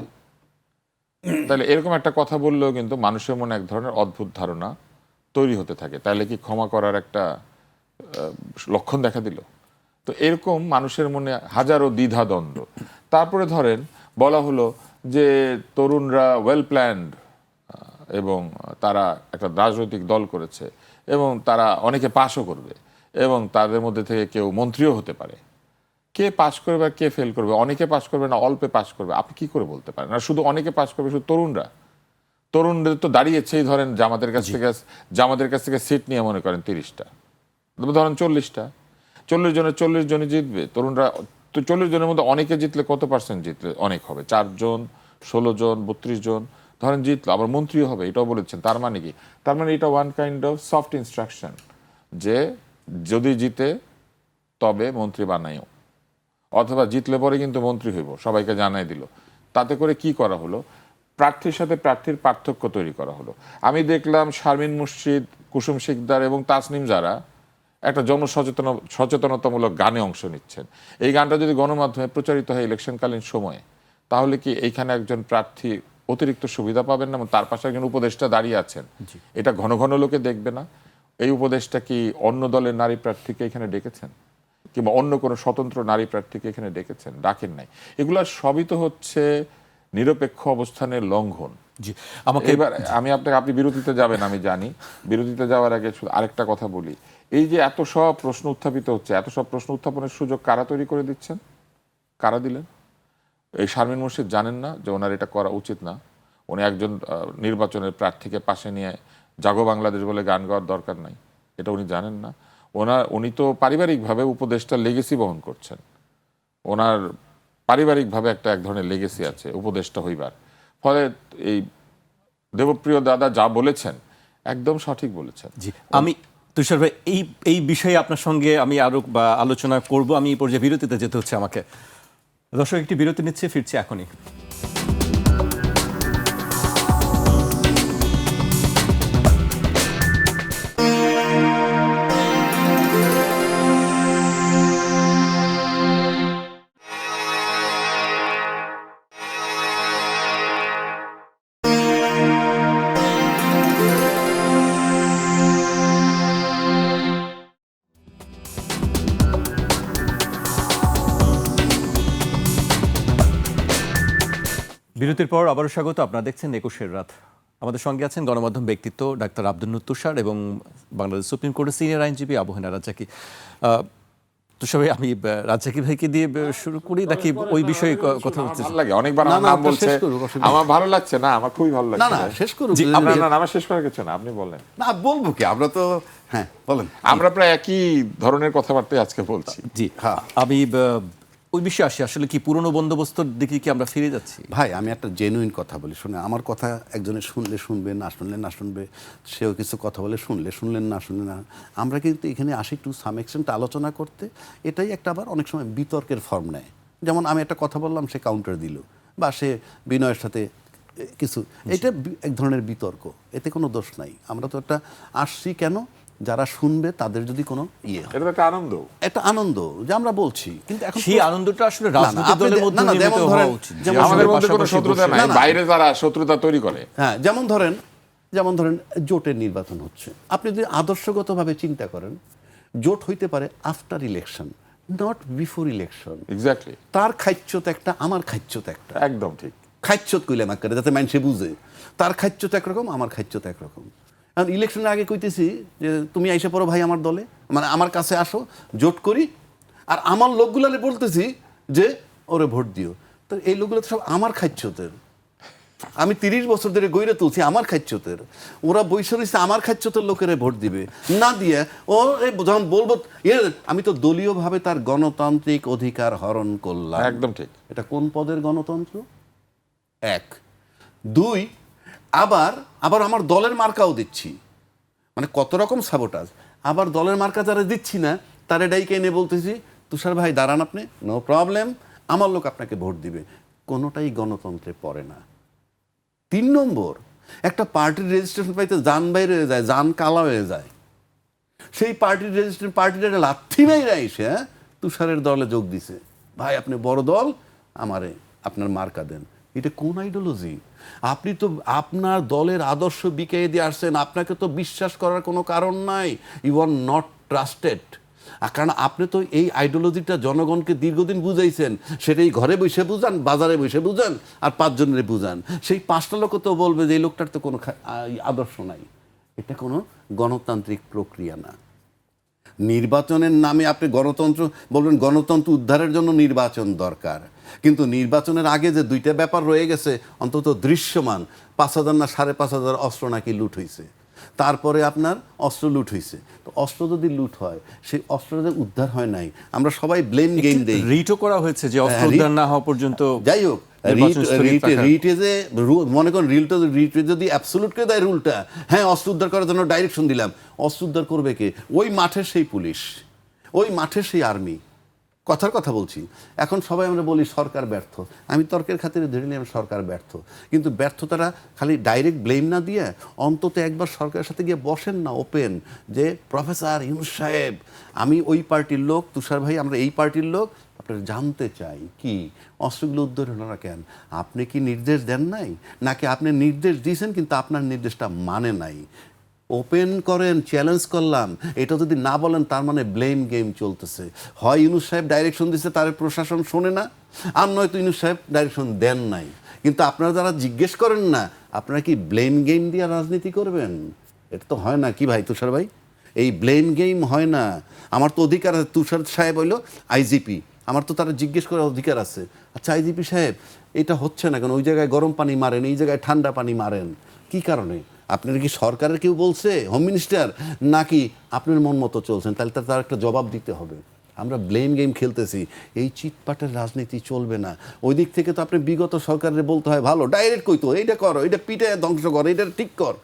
তাহলে এরকম একটা কথা বললেও কিন্তু মানুষের মনে এক ধরনের অদ্ভুত ধারণা তৈরি হতে থাকে। তাহলে কি ক্ষমা করার একটা লক্ষণ দেখা দিল? তো এরকম মানুষের মনে হাজারো দ্বিধা দ্বন্দ্ব। তারপরে ধরেন বলা হলো যে তরুণরা ওয়েল প্ল্যান্ড এবং তারা একটা রাজনৈতিক দল করেছে এবং তারা অনেকে পাশও করবে এবং তাদের মধ্যে থেকে কেউ মন্ত্রীও হতে পারে। কে পাশ করবে আর কে ফেল করবে, অনেকে পাশ করবে না অল্পে পাশ করবে, আপনি কি করে বলতে পারেন? আর শুধু অনেকে পাশ করবে, শুধু তরুণদের তো দাঁড়িয়েছেই ধরেন জামাতের কাছ থেকে সিট নিয়ে মনে করেন 30টা, ধরেন 40টা, 40 জনের 40 জনই জিতবে। তরুণরা তো 40 জনের মধ্যে অনেকে জিতলে কত পার্সেন্ট জিতলে অনেক হবে? 4 জন, 16 জন, 32 জন ধরেন জিতলো, আবার মন্ত্রীও হবে, এটাও বলেছেন। তার মানে কি? তার মানে এটা one kind of soft instruction যে যদি জিতে তবে মন্ত্রী বানাইও, অথবা জিতলে পরে কিন্তু মন্ত্রী হইব, সবাইকে জানাই দিল। তাতে করে কি করা হলো? প্রার্থীর সাথে প্রার্থীর পার্থক্য তৈরি করা হলো। আমি দেখলাম শারমিন মুর্শিদ, কুসুম শিকদার এবং তাসনিম যারা একটা সচেতনতামূলক গানে অংশ নিচ্ছেন। এই গানটা যদি গণমাধ্যমে প্রচারিত হয় ইলেকশনকালীন সময়ে, তাহলে কি এইখানে একজন প্রার্থী অতিরিক্ত সুবিধা পাবেন না? এবং তার পাশে একজন উপদেষ্টা দাঁড়িয়ে আছেন, এটা ঘন ঘন লোকে দেখবে না? এই উপদেশটা কি অন্য দলের নারী প্রার্থীকে এখানে ডেকেছেন, কিংবা অন্য কোনো স্বতন্ত্র নারী প্রার্থীকে এখানে ডেকেছেন? ডাকেন নাই। এগুলা সবই তো হচ্ছে নিরপেক্ষ অবস্থানের লঙ্ঘন। জি, আমাকে এবার আমি আপনি বিরতিতে যাবেন আমি জানি, বিরতিতে যাওয়ার আগে শুধু আরেকটা কথা বলি। এই যে এত সব প্রশ্ন উত্থাপিত হচ্ছে, এত সব প্রশ্ন উত্থাপনের সুযোগ কারা তৈরি করে দিচ্ছেন? কারা দিলেন? এই শারমিন মুর্শিদ জানেন না যে ওনার এটা করা উচিত না? উনি একজন নির্বাচনের প্রার্থীকে পাশে নিয়ে জাগো বাংলাদেশ বলে গান গাওয়ার দরকার নাই, এটা উনি জানেন না? উনি তো পারিবারিকভাবে উপদেশটা লেগেসি বহন করছেন। ওনার পারিবারিকভাবে এক ধরনের লেগেসি আছে উপদেশটা হইবার। ফলে এই দেবপ্রিয় দাদা যা বলেছেন একদম সঠিক বলেছেন। জি, আমি তুষার ভাই এই বিষয়ে আপনার সঙ্গে আমি আরো আলোচনা করব। আমি এই পর্যায়ে বিরতিতে যেতে হচ্ছে আমাকে। দর্শক, একটি বিরতি নিচ্ছে, ফিরছি এখনই। বিরতির পর আবারও স্বাগত। আপনারা দেখছেন ২১-এর রাত। আমাদের সঙ্গে আছেন গণমাধ্যম ব্যক্তিত্ব ডাক্তার আব্দুল নূর তুষার এবং বাংলাদেশ সুপ্রিম কোর্টের সিনিয়র আইনজীবী আবু হেনা রাজ্জাকি। তুষার ভাই, আমি রাজ্জাকি ভাইকে দিয়ে শুরু করি নাকি ওই বিষয়ে কথা বলতে? ভালো লাগে, অনেকবার আমার নাম বলছে, আমার ভালো লাগছে না, আমার খুবই ভালো লাগছে। না শেষ করুন। আমার শেষ করার কিছু না, আপনি বলেন। না, বলবো কি, আমরা তো হ্যাঁ বলেন। আমরা প্রায় একই ধরনের কথাবার্তাই আজকে বলছি। জি, আমি ওই বিষয়ে আসি। আসলে কি পুরনো বন্দোবস্তর দিকে কি আমরা ফিরে যাচ্ছি? ভাই, আমি একটা জেনুইন কথা বলি, শুনে আমার কথা একজনে শুনলে শুনবে, না শুনলে না শুনবে, সেও কিছু কথা বলে শুনলেন না শুনলে না। আমরা কিন্তু এখানে আসি টু সাম এক্সটেন্ট আলোচনা করতে। এটাই একটা আবার অনেক সময় বিতর্কের ফর্ম নেয়। যেমন আমি একটা কথা বললাম, সে কাউন্টার দিল, বা সে বিনয়ের সাথে কিছু, এটা এক ধরনের বিতর্ক, এতে কোনো দোষ নাই। আমরা তো একটা আসছি কেন, যারা শুনবে তাদের যদি কোনো এটা তো একটা আনন্দ, একটা আনন্দ যে আমরা বলছি, কিন্তু এখন সেই আনন্দটা আসলে রাজনৈতিক দলের মধ্যে নির্মিত হওয়া উচিত। আমাদের মধ্যে কোনো শত্রুতা নাই, বাইরে যারা শত্রুতা তৈরি করে। হ্যাঁ, যেমন ধরেন জোটের নির্বাচন হচ্ছে। আপনি যদি আদর্শগতভাবে চিন্তা করেন, জোট হইতে পারে after election, not before election. Exactly. তার খাইচ্যত একটা, আমার খাইচ্যত একটা। একদম ঠিক। খাইচ্যত কইলাম এক করে, যাতে মানুষে বুঝে। তার খাইচ্যত একরকম, আমার খাইচ্যত একরকম। কারণ ইলেকশনের আগে কইতেছি যে তুমি আইসা পড়ো ভাই আমার দলে, মানে আমার কাছে আসো, জোট করি। আর আমার লোকগুলারে বলতেছি যে ওরে ভোট দিও। তো এই লোকগুলো তো সব আমার খাইচ্যতের। আমি 30 বছর ধরে গইরে তুলছি আমার খাইচ্যতের। ওরা বৈশ রয়েছে আমার খাইচ্যতের লোকেরা ভোট দিবে না দিয়ে, ও যখন বলবো আমি তো দলীয়ভাবে তার গণতান্ত্রিক অধিকার হরণ করলাম। একদম ঠিক। এটা কোন পদের গণতন্ত্র? 1, 2, আবার আমার দলের মার্কাও দিচ্ছি, মানে কত রকম সাবোটাজ। আবার দলের মার্কা যারা দিচ্ছি না, তারা ডাইকে এনে বলতেছি তুষার ভাই দাঁড়ান আপনি, নো প্রবলেম, আমার লোক আপনাকে ভোট দিবে। কোনোটাই গণতন্ত্রে পড়ে না। 3 নম্বর, একটা পার্টির রেজিস্ট্রেশন পাইতে জান বাইরে হয়ে যায়, জান কালা হয়ে যায়। সেই পার্টির রেজিস্ট্রেশন পার্টির একটা লাথি মেয়েরা এসে তুষারের দলে যোগ দিছে, ভাই আপনি বড় দল, আমারে আপনার মার্কা দেন। এটা কোন আইডিওলজি? আপনি তো আপনার দলের আদর্শ বিকিয়ে দিয়ে আসছেন, আপনাকে তো বিশ্বাস করার কোনো কারণ নাই। You are not trusted. কারণ আপনি তো এই আইডিওলজিটা জনগণকে দীর্ঘদিন বুঝাইছেন, সেটাই ঘরে বসে বুঝান, বাজারে বসে বুঝান, আর 5 জনের বুঝান। সেই 5টা লোক তো বলবে যে এই লোকটার তো কোনো আদর্শ নাই। এটা কোনো গণতান্ত্রিক প্রক্রিয়া না। নির্বাচনের নামে আপনি গণতন্ত্র বলবেন, গণতন্ত্র উদ্ধারের জন্য নির্বাচন দরকার, কিন্তু নির্বাচনের আগে যে 2টা ব্যাপার রয়ে গেছে অন্তত দৃশ্যমান, 5,000 না 5,500 অস্ত্র নাকি লুট হয়েছে, তারপরে আপনার অস্ত্র লুট হয়েছে। তো অস্ত্র যদি লুট হয়, সেই অস্ত্র যদি উদ্ধার হয় নাই, আমরা সবাই ব্লেম গেম দেই। রিটও করা হয়েছে যে অস্ত্র উদ্ধার না হওয়া পর্যন্ত। যাই হোক, রিটে যে মনে করেন রিটে যদি অ্যাবসলিউট করে দেয় রুলটা, হ্যাঁ অস্ত্র উদ্ধার করার জন্য ডাইরেকশন দিলাম, অস্ত্র উদ্ধার করবে কে? ওই মাঠের সেই পুলিশ, ওই মাঠের সেই আর্মি। কথার কথা বলছি। এখন সবাই আমরা বলি সরকার ব্যর্থ, আমি তর্কের খাতিরে ধরে নিলাম সরকার ব্যর্থ, কিন্তু ব্যর্থতারা খালি ডাইরেক্ট ব্লেম না দিয়ে অন্তত একবার সরকারের সাথে গিয়ে বসেন না ওপেন, যে প্রফেসর ইউনূস সাহেব, আমি ওই পার্টির লোক, তুষার ভাই আমরা এই পার্টির লোক, আপনারা জানতে চাই কি অস্ত্রগুলো উদ্ধার হলো না কেন? আপনি কি নির্দেশ দেন নাই, নাকি আপনি নির্দেশ দিয়েছেন কিন্তু আপনার নির্দেশটা মানে নাই? ওপেন করেন, চ্যালেঞ্জ করলাম। এটা যদি না বলেন তার মানে ব্লেম গেম চলতেছে। হয় ইউনূস সাহেব ডাইরেকশন দিচ্ছে, তার প্রশাসন শোনে না, আর নয়তো ইউনূস সাহেব ডাইরেকশন দেন নাই। কিন্তু আপনারা যারা জিজ্ঞেস করেন না, আপনারা কি ব্লেম গেম দিয়ে রাজনীতি করবেন? এটা তো হয় না কি ভাই, তুষার ভাই? এই ব্লেম গেম হয় না। আমার তো অধিকার আছে, তুষার সাহেব হইল আইজিপি, আমার তো তারা জিজ্ঞেস করার অধিকার আছে। আচ্ছা আইজিপি সাহেব, এটা হচ্ছে না কেন? ওই জায়গায় গরম পানি মারেন, এই জায়গায় ঠান্ডা পানি মারেন, কি কারণে? আপনার কি সরকারের কেউ বলছে, হোম মিনিস্টার, নাকি আপনার মন মতো চলছেন? তাহলে তার একটা জবাব দিতে হবে। আমরা ব্লেম গেম খেলতেছি, এই চিটপাটের রাজনীতি চলবে না। ওই দিক থেকে তো আপনি বিগত সরকারের বলতে হয় ভালো, ডাইরেক্ট কইতো এইটা করো, এটা পিঠে ধ্বংস কর, এটা ঠিক কর।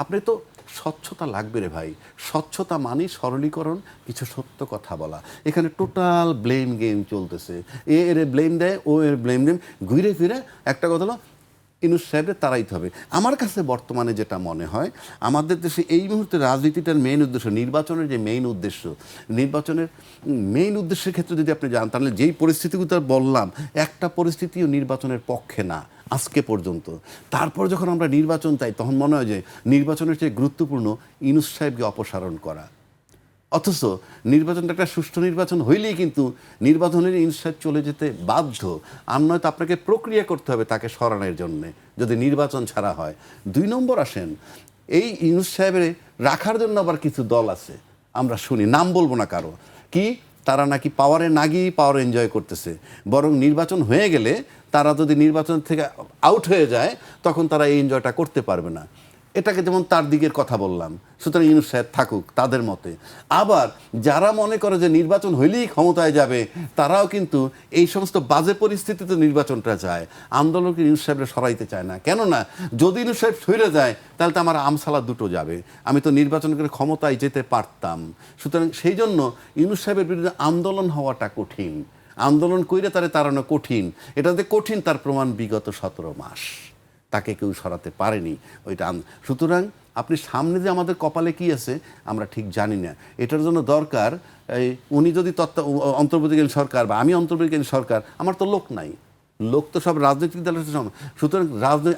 আপনি তো স্বচ্ছতা লাগবে রে ভাই। স্বচ্ছতা মানে সরলীকরণ, কিছু সত্য কথা বলা। এখানে টোটাল ব্লেম গেম চলতেছে। এর ব্লেম দেয়, ও এর ব্লেম দেয়, ঘুরে ফিরে একটা কথা হলো ইউনূস সাহেবের তাড়াইতে হবে। আমার কাছে বর্তমানে যেটা মনে হয়, আমাদের দেশে এই মুহূর্তে রাজনীতিটার মেইন উদ্দেশ্য, নির্বাচনের যে মেইন উদ্দেশ্য, নির্বাচনের মেইন উদ্দেশ্যের ক্ষেত্রে যদি আপনি যান, তাহলে যেই পরিস্থিতিগুলো বললাম, একটা পরিস্থিতিও নির্বাচনের পক্ষে না আজকে পর্যন্ত। তারপর যখন আমরা নির্বাচন চাই, তখন মনে হয় যে নির্বাচনের চেয়ে গুরুত্বপূর্ণ ইউনূস সাহেবকে অপসারণ করা। অথচ নির্বাচনটা একটা সুষ্ঠু নির্বাচন হইলেই কিন্তু নির্বাচনের ইউনূস সাহেব চলে যেতে বাধ্য। আর নয়তো আপনাকে প্রক্রিয়া করতে হবে তাকে সরানোর জন্যে, যদি নির্বাচন ছাড়া হয়। 2 নম্বর আসেন, এই ইউনূস সাহেবের রাখার জন্য আবার কিছু দল আছে, আমরা শুনি, নাম বলবো না কারো, কি তারা নাকি পাওয়ারে না গিয়ে পাওয়ার এনজয় করতেছে। বরং নির্বাচন হয়ে গেলে তারা যদি নির্বাচন থেকে আউট হয়ে যায়, তখন তারা এই এনজয়টা করতে পারবে না। এটাকে যেমন তার দিকের কথা বললাম, সুতরাং ইউনূস সাহেব থাকুক তাদের মতে। আবার যারা মনে করে যে নির্বাচন হইলেই ক্ষমতায় যাবে, তারাও কিন্তু এই সমস্ত বাজে পরিস্থিতিতে নির্বাচনটা চায়। আন্দোলনকে ইউনূস সাহেবরা সরাইতে চায় না। কেননা যদি ইউনূস সাহেব সরে যায়, তাহলে তো আমার আমসালা দুটো যাবে, আমি তো নির্বাচন করে ক্ষমতায় যেতে পারতাম। সুতরাং সেই জন্য ইউনূস সাহেবের বিরুদ্ধে আন্দোলন হওয়াটা কঠিন, আন্দোলন কইরে তারে তাড়ানো কঠিন। এটাতে কঠিন তার প্রমাণ বিগত 17 মাস তাকে কেউ সরাতে পারেনি ওইটা। সুতরাং আপনি সামনে যে আমাদের কপালে কি আছে আমরা ঠিক জানি না। এটার জন্য দরকার, এই উনি যদি অন্তর্বর্তীকালীন সরকার বা আমি অন্তর্বর্তীকালীন সরকার, আমার তো লোক নাই, লোক তো সব রাজনৈতিক দলের সঙ্গে। সুতরাং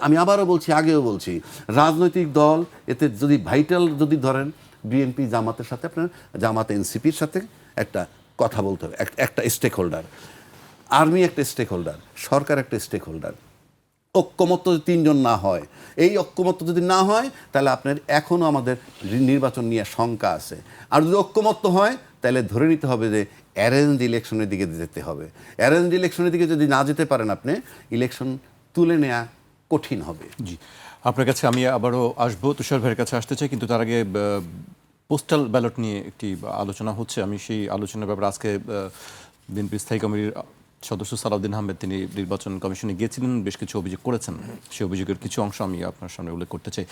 আমি আবারও বলছি, আগেও বলছি, রাজনৈতিক দল এতে যদি ভাইটাল যদি ধরেন বিএনপি জামাতের সাথে, আপনার জামাত এনসিপির সাথে একটা কথা বলতে হবে, একটা স্টেক হোল্ডার, আর্মি একটা স্টেক হোল্ডার, সরকার একটা স্টেক হোল্ডার। ঐক্যমত্য যদি 3 জন না হয়, এই ঐক্যমত্য যদি না হয়, তাহলে আপনার এখনও আমাদের নির্বাচন নিয়ে শঙ্কা আছে। আর যদি ঐক্যমত্য হয়, তাহলে ধরে নিতে হবে যে অ্যারেঞ্জ ইলেকশনের দিকে যেতে হবে। অ্যারেঞ্জ ইলেকশনের দিকে যদি না যেতে পারেন, আপনি ইলেকশন তুলে নেওয়া কঠিন হবে। জি, আপনার কাছে আমি আবারও আসবো, তুষার ভাইয়ের কাছে আসতে চাই, কিন্তু তার আগে পোস্টাল ব্যালট নিয়ে একটি আলোচনা হচ্ছে। আমি সেই আলোচনার ব্যাপারে আজকে বিএনপি স্থায়ী কমিটির সদস্য সালাউদ্দিন আহমেদ, তিনি নির্বাচন কমিশনে গিয়েছিলেন, বেশ কিছু অভিযোগ করেছেন। সেই অভিযোগের কিছু অংশ আমি আপনার সামনে উল্লেখ করতে চাই।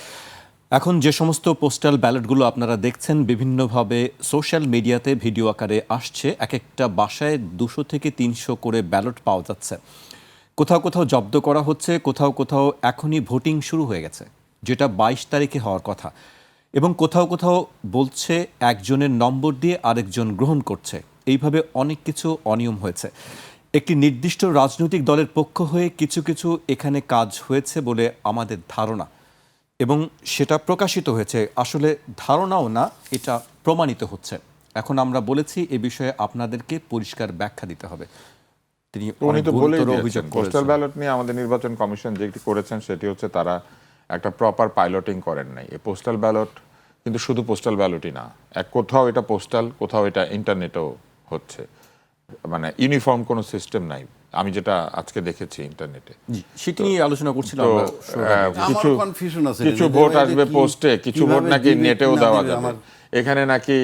এখন যে সমস্ত পোস্টাল ব্যালটগুলো আপনারা দেখছেন বিভিন্নভাবে সোশ্যাল মিডিয়াতে ভিডিও আকারে আসছে, এক একটা বাসায় 200 থেকে 300 করে ব্যালট পাওয়া যাচ্ছে। কোথাও কোথাও জব্দ করা হচ্ছে, কোথাও কোথাও এখনই ভোটিং শুরু হয়ে গেছে, যেটা 22 তারিখে হওয়ার কথা। এবং কোথাও কোথাও বলছে একজনের নম্বর দিয়ে আরেকজন গ্রহণ করছে। এইভাবে অনেক কিছু অনিয়ম হয়েছে। একটি নির্দিষ্ট রাজনৈতিক দলের পক্ষ হয়ে কিছু কিছু এখানে কাজ হয়েছে বলে আমাদের ধারণা, এবং সেটা প্রকাশিত হয়েছে। আসলে ধারণাও না, এটা প্রমাণিত হচ্ছে। এখন আমরা বলেছি এ বিষয়ে আপনাদেরকে পরিষ্কার ব্যাখ্যা দিতে হবে। তিনি উনি তো বলেই অভিযোগ দিয়েছেন, পোস্টাল করেছেন। ব্যালট নিয়ে আমাদের নির্বাচন কমিশন যেটি করেছেন সেটি হচ্ছে তারা একটা প্রপার পাইলটিং করেন নাই। এই পোস্টাল ব্যালট কিন্তু শুধু পোস্টাল ব্যালটই না, কোথাও এটা পোস্টাল, কোথাও এটা ইন্টারনেটেও হচ্ছে, মানে ইউনিফর্ম কোনো সিস্টেম নাই আমি যেটা আজকে দেখেছি ইন্টারনেটে। জি, সেটি নিয়ে আলোচনা করছিলাম তো আমরা। কিছু আমারও confusion আছে কিছু যে ভোট এটা আসবে কি- পোস্টে, কিছু ভোট কিভাবে নাকি দিবে, নেটেও কি না দেওয়া দিবে, যাবে। আমার এখানে নাকি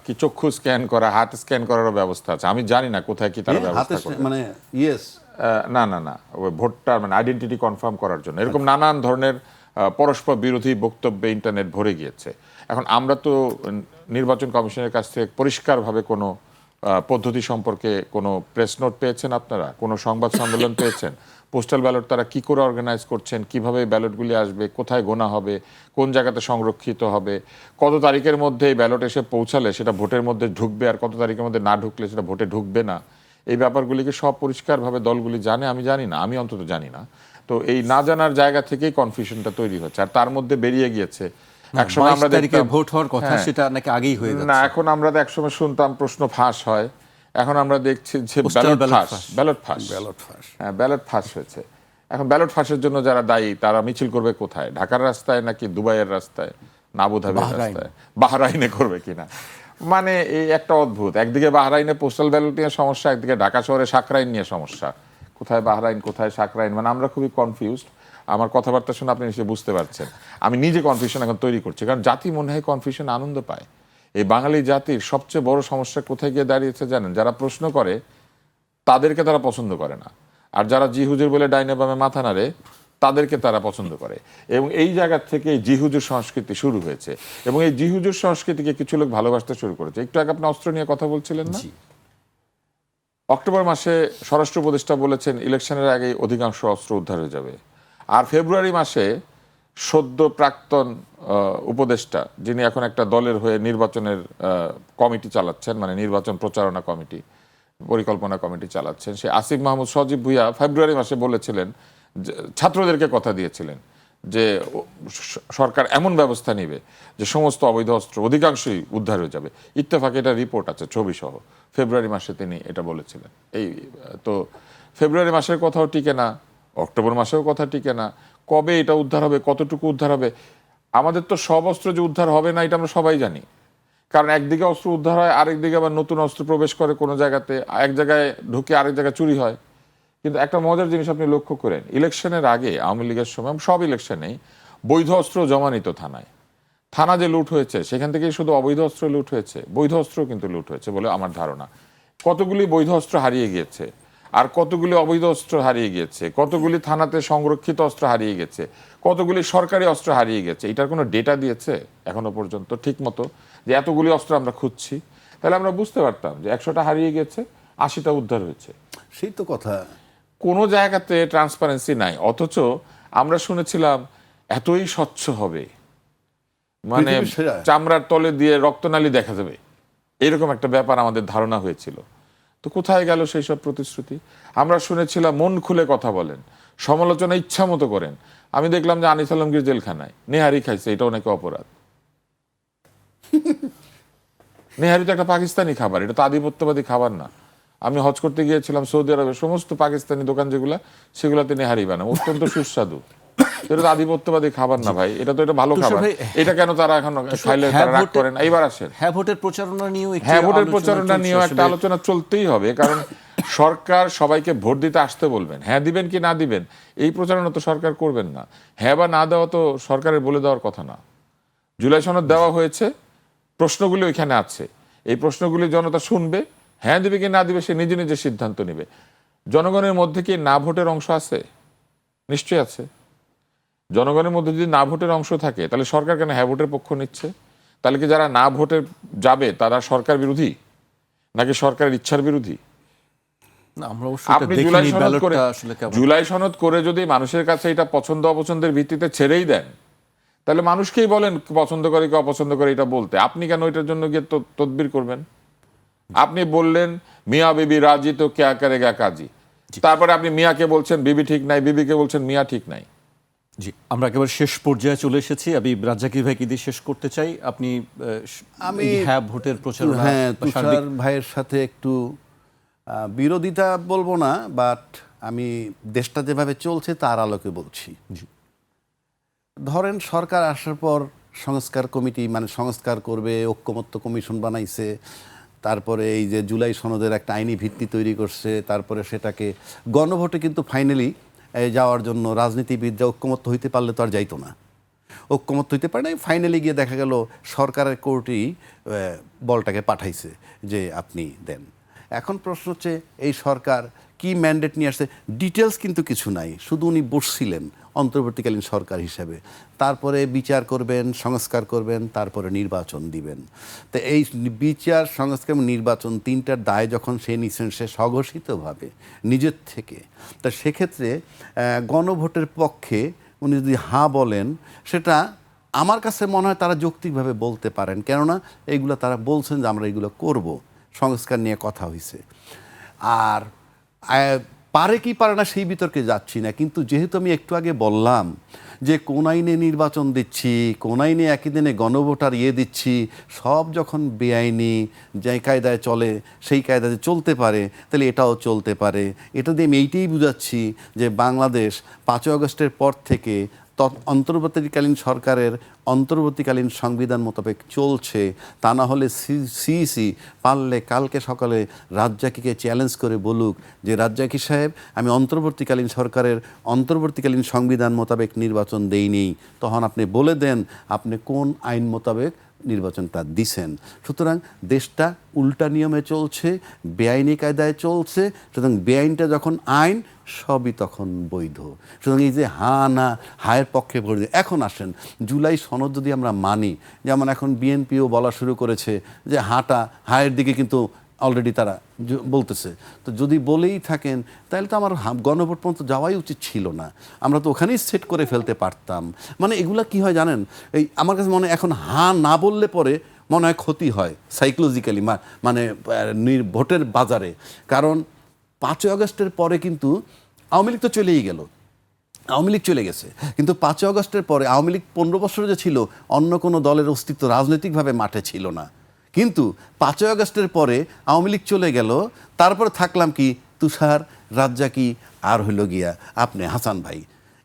কি চক্ষু স্ক্যান করা, হাত স্ক্যান করারও ব্যবস্থা আছে। আমি জানি না কোথায় কি তারা হাতে ব্যবস্থা করে। মানে ইয়েস, না না না, ওই ভোটটা মানে আইডেন্টিটি কনফার্ম করার জন্য এরকম নানান ধরনের পরস্পর বিরোধী বক্তব্যে ইন্টারনেট ভরে গিয়েছে। এখন আমরা তো নির্বাচন কমিশনের কাছ থেকে পরিষ্কারভাবে কোনো পদ্ধতি সম্পর্কে কোনো প্রেস নোট পেয়েছেন আপনারা, কোনো সংবাদ সম্মেলন পেয়েছেন? পোস্টাল ব্যালট তারা কি করে অর্গানাইজ করছেন, কিভাবে ব্যালটগুলি আসবে, কোথায় গোনা হবে, কোন জায়গাতে সংরক্ষিত হবে, কত তারিখের মধ্যে এই ব্যালট এসে পৌঁছালে সেটা ভোটের মধ্যে ঢুকবে, আর কত তারিখের মধ্যে না ঢুকলে সেটা ভোটে ঢুকবে না, এই ব্যাপারগুলিকে সব পরিষ্কারভাবে দলগুলি জানে? আমি জানি না, আমি অন্তত জানি না। তো এই না জানার জায়গা থেকেই কনফিউশনটা তৈরি হচ্ছে। আর তার মধ্যে বেরিয়ে গিয়েছে একসময় আমরা 22 তারিখে দেখতাম ভোট হওয়ার কথা, হ্যাঁ। সেটা নাকি আগেই হয়ে না, যাচ্ছে। এখন আমরা তো একসময় শুনতাম প্রশ্ন ফাঁস হয়, এখন আমরা দেখছি যে Postal ব্যালট ballot ফাঁস, ফাঁস। ব্যালট ফাঁস, ব্যালট ফাঁস। হ্যাঁ ব্যালট ফাঁস হয়েছে। এখন ব্যালট ফাঁসের জন্য যারা দায়ী তারা মিছিল করবে কোথায়? ঢাকার রাস্তায় নাকি দুবাইয়ের রাস্তায় না আবুধাবির বাহরাইন। রাস্তায়? বাহরাইনে করবে কিনা? মানে এই একটা অদ্ভুত, একদিকে বাহরাইনে পোস্টাল ব্যালট নিয়ে সমস্যা, একদিকে ঢাকা শহরে সাকরাইন নিয়ে সমস্যা। কোথায় বাহরাইন, কোথায় সাকরাইন, মানে আমরা খুবই কনফিউজড। আমার কথাবার্তা শুনে আপনি নিশ্চয়ই বুঝতে পারছেন আমি নিজে কনফিউশন এখন তৈরি করছি, কারণ জাতি মনে হয় কনফিউশন আনন্দ পায়। এই বাঙালি জাতির সবচেয়ে বড় সমস্যা কোথায় গিয়ে দাঁড়িয়েছে জানেন? যারা প্রশ্ন করে তাদেরকে তারা পছন্দ করে না, আর যারা জি হুজুর বলে ডাইনে বামে মাথা নাড়ে তাদেরকে তারা পছন্দ করে। এবং এই জায়গা থেকে এই জি হুজুর সংস্কৃতি শুরু হয়েছে, এবং এই জি হুজুর সংস্কৃতিকে কিছু লোক ভালোবাসতে শুরু করেছে। একটু আগে আপনি অস্ত্র নিয়ে কথা বলছিলেন না? অক্টোবর মাসে স্বরাষ্ট্র উপদেষ্টা বলেছেন ইলেকশনের আগেই অধিকাংশ অস্ত্র উদ্ধার হয়ে যাবে। আর ফেব্রুয়ারি মাসে সদ্য প্রাক্তন উপদেষ্টা, যিনি এখন একটা দলের হয়ে নির্বাচনের কমিটি চালাচ্ছেন, মানে নির্বাচন প্রচারণা কমিটি, পরিকল্পনা কমিটি চালাচ্ছেন, সে আসিফ মাহমুদ সজীব ভুইয়া ফেব্রুয়ারি মাসে বলেছিলেন, ছাত্রদেরকে কথা দিয়েছিলেন যে সরকার এমন ব্যবস্থা নেবে যে সমস্ত অবৈধ অস্ত্র অধিকাংশই উদ্ধার হয়ে যাবে। ইত্তেফাকে এটা রিপোর্ট আছে, ছবি সহ। ফেব্রুয়ারি মাসে তিনি এটা বলেছিলেন। এই তো ফেব্রুয়ারি মাসের কথাও টিকে না, অক্টোবর মাসেও কথা টিকে না। কবে এটা উদ্ধার হবে, কতটুকু উদ্ধার হবে? আমাদের তো সব অস্ত্র যে উদ্ধার হবে না এটা আমরা সবাই জানি, কারণ একদিকে অস্ত্র উদ্ধার হয়, আরেকদিকে আবার নতুন অস্ত্র প্রবেশ করে কোনো জায়গাতে, এক জায়গায় ঢুকে আরেক জায়গায় চুরি হয়। কিন্তু একটা মজার জিনিস আপনি লক্ষ্য করেন, ইলেকশনের আগে আওয়ামী লীগের সময় সব ইলেকশনেই বৈধ অস্ত্র জমা নিত থানায়। থানা যে লুট হয়েছে সেখান থেকেই শুধু অবৈধ অস্ত্র লুট হয়েছে, বৈধ অস্ত্র কিন্তু লুট হয়েছে বলে আমার ধারণা। কতগুলি বৈধ অস্ত্র হারিয়ে গিয়েছে, আর কতগুলি অবৈধ অস্ত্র হারিয়ে গিয়েছে, কতগুলি থানাতে সংরক্ষিত অস্ত্র হারিয়ে গেছে, কতগুলি সরকারি অস্ত্র হারিয়ে গেছে, এটার কোনো ডেটা দিয়েছে এখনো পর্যন্ত ঠিক মতো যে এতগুলি অস্ত্র আমরা খুঁজছি? তাহলে আমরা বুঝতে পারতাম যে 100টা হারিয়ে গেছে, 80টা উদ্ধার হয়েছে। সেই তো কথা। কোনো জায়গাতে ট্রান্সপারেন্সি নাই, অথচ আমরা শুনেছিলাম এতই স্বচ্ছ হবে, মানে পৃথিবীর সেরা। চামড়ার তলে দিয়ে রক্তনালী দেখা যাবে, এরকম একটা ব্যাপার আমাদের ধারণা হয়েছিল। তো কোথায় গেল সেই সব প্রতিশ্রুতি? আমরা শুনেছিলাম মন খুলে কথা বলেন, সমালোচনা ইচ্ছা মতো করেন। আমি দেখলাম যে আনিস আলমগীর জেলখানায়, নেহারি খাইছে, এটাও নাকি অপরাধ। নেহারি তো একটা পাকিস্তানি খাবার, এটা তো আধিপত্যবাদী খাবার না। আমি হজ করতে গিয়েছিলাম সৌদি আরবে, সমস্ত পাকিস্তানি দোকান যেগুলা সেগুলাতে নেহারি বানায়, অত্যন্ত সুস্বাদু। এটা তো আধিপত্যবাদী খাবার না ভাই, এটা তো এটা ভালো তুষার খাবার। ভাই, এটা কেন তারা এখন খাইলে তারা রাগ করেন? এইবার আসেন, হ্যাঁ ভোটের প্রচারণা নিয়েও একটি হ্যাঁ ভোটের আলোচনা প্রচারণা চলছে নিয়েও একটা আসলে। আলোচনা চলতেই হবে, কারণ সরকার সবাইকে ভোট দিতে আসতে বলবেন, হ্যাঁ দিবেন কি না দিবেন এই প্রচারণা তো সরকার করবেন না। হ্যাঁ বা না দেওয়া তো সরকারের বলে দেওয়ার কথা না। জুলাই সনদ দেওয়া হয়েছে, প্রশ্নগুলি ওইখানে আছে, এই প্রশ্নগুলি জনতা শুনবে, হ্যাঁ দিবে কি না দিবে সে নিজে নিজে সিদ্ধান্ত নেবে। জনগণের মধ্যে কি না ভোটের অংশ আছে? নিশ্চয়ই আছে। জনগণের মধ্যে যদি না ভোটের অংশ থাকে তাহলে সরকার কেন হ্যাঁ ভোটের পক্ষ নিচ্ছে? তাহলে কি যারা না ভোটে যাবে তারা সরকার বিরোধী, নাকি সরকারের ইচ্ছার বিরোধী? না, আমরা অবশ্য এটা আপনি দেখিনি ব্যালটটা আসলে কেমন। জুলাই সনদ করে যদি মানুষের কাছে এটা পছন্দ অপছন্দের ভিত্তিতে ছেড়েই দেন, তাহলে মানুষকেই বলেন পছন্দ করে কি অপছন্দ করে এটা বলতে। আপনি কেন এটার জন্য গিয়ে তদবির করবেন? আপনি বললেন মিয়া বিবি রাজি তো ক্যা করেগা কাজী, তারপরে আপনি মিয়াকে বলছেন বিবি ঠিক নাই, বিবিকে বলছেন মিয়া ঠিক নাই। জি, আমরা একেবারে শেষ পর্যায়ে চলে এসেছি। আমি রাজ্জাকি ভাইকে দিয়ে শেষ করতে চাই। আপনি আমি এই হ্যাঁ ভোটের প্রচারণা হ্যাঁ বা সার্বিক- তুষার ভাইয়ের সাথে একটু বিরোধিতা বলবো না, বাট আমি দেশটা যেভাবে চলছে তার আলোকে বলছি। ধরেন সরকার আসার পর সংস্কার কমিটি, মানে সংস্কার করবে, ঐক্যমত্য কমিশন বানাইছে, তারপরে এই যে জুলাই সনদের একটা আইনি ভিত্তি তৈরি করছে, তারপরে সেটাকে গণভোটে কিন্তু ফাইনালি যাওয়ার জন্য রাজনীতিবিদরা ঐক্যমত্য হইতে পারলে তো আর যাইতো না, ঐক্যমত্য হইতে পারে না। ফাইনালি গিয়ে দেখা গেল সরকারের কোর্টই বলটাকে পাঠাইছে যে আপনি দেন। এখন প্রশ্ন হচ্ছে এই সরকার কি ম্যান্ডেট নিয়ে আসছে, ডিটেলস কিন্তু কিছু নাই, শুধু উনি বসছিলেন অন্তর্বর্তীকালীন সরকার হিসাবে, তারপরে বিচার করবেন, সংস্কার করবেন, তারপরে নির্বাচন দিবেন। তো এই বিচার, সংস্কার এবং নির্বাচন তিনটার দায় যখন সে নিচ্ছেন সে স্বঘোষিতভাবে নিজের থেকে, তা সেক্ষেত্রে গণভোটের পক্ষে উনি যদি হাঁ বলেন, সেটা আমার কাছে মনে হয় তারা যৌক্তিকভাবে বলতে পারেন, কেননা এইগুলো তারা বলছেন যে আমরা এগুলো করব, সংস্কার নিয়ে কথা হয়েছে। আর পারে কি পারে না সেই বিতর্কে যাচ্ছি না, কিন্তু যেহেতু আমি একটু আগে বললাম যে কোন আইনে নির্বাচন দিচ্ছি, কোন আইনে একই দিনে গণভোটার দিচ্ছি, সব যখন বেআইনি যে কায়দায় চলে সেই কায়দায় চলতে পারে, তাহলে এটাও চলতে পারে। এটা দিয়ে আমি এইটাই বুঝাচ্ছি যে বাংলাদেশ 5ই আগস্টের পর থেকে অন্তর্বর্তীকালীন সরকারের অন্তর্বর্তীকালীন সংবিধান মোতাবেক চলছে। তা না হলে সিইসি পারলে কালকে সকালে রাজ্জাকিকে চ্যালেঞ্জ করে বলুক যে রাজ্জাকি সাহেব, আমি অন্তর্বর্তীকালীন সরকারের অন্তর্বর্তীকালীন সংবিধান মোতাবেক নির্বাচন দেইনি, তখন আপনি বলে দেন আপনি কোন আইন মোতাবেক নির্বাচনটা দিছেন। সুতরাং দেশটা উল্টা নিয়মে চলছে, বেআইনি কায়দায় চলছে। সুতরাং বেআইনটা যখন আইন, সবই তখন বৈধ। সুতরাং এই যে না হায়ের পক্ষে ভোট দিয়ে, এখন আসেন জুলাই সনদ যদি আমরা মানি, যেমন এখন বিএনপিও বলা শুরু করেছে যে হায়ের দিকে কিন্তু অলরেডি তারা বলতেছে। তো যদি বলেই থাকেন তাহলে তো আমার গণভোট পর্যন্ত যাওয়াই উচিত ছিল না, আমরা তো ওখানেই সেট করে ফেলতে পারতাম। মানে এগুলা কি হয় জানেন, এই আমার কাছে মনে হয় এখন না বললে পরে মনে হয় ক্ষতি হয় সাইকোলজিক্যালি, মানে ভোটের বাজারে। কারণ 5ই আগস্টের পরে কিন্তু আওয়ামী লীগ তো চলেই গেল, আওয়ামী লীগ চলে গেছে, কিন্তু 5ই আগস্টের পরে আওয়ামী লীগ 15 বছর যে ছিল, অন্য কোনো দলের অস্তিত্ব রাজনৈতিকভাবে মাঠে ছিল না। কিন্তু 5ই আগস্টের পরে আওয়ামী লীগ চলে গেল, তারপরে থাকলাম কি তুষার, রাজ্জাকি আর হইল গিয়া আপনি হাসান ভাই।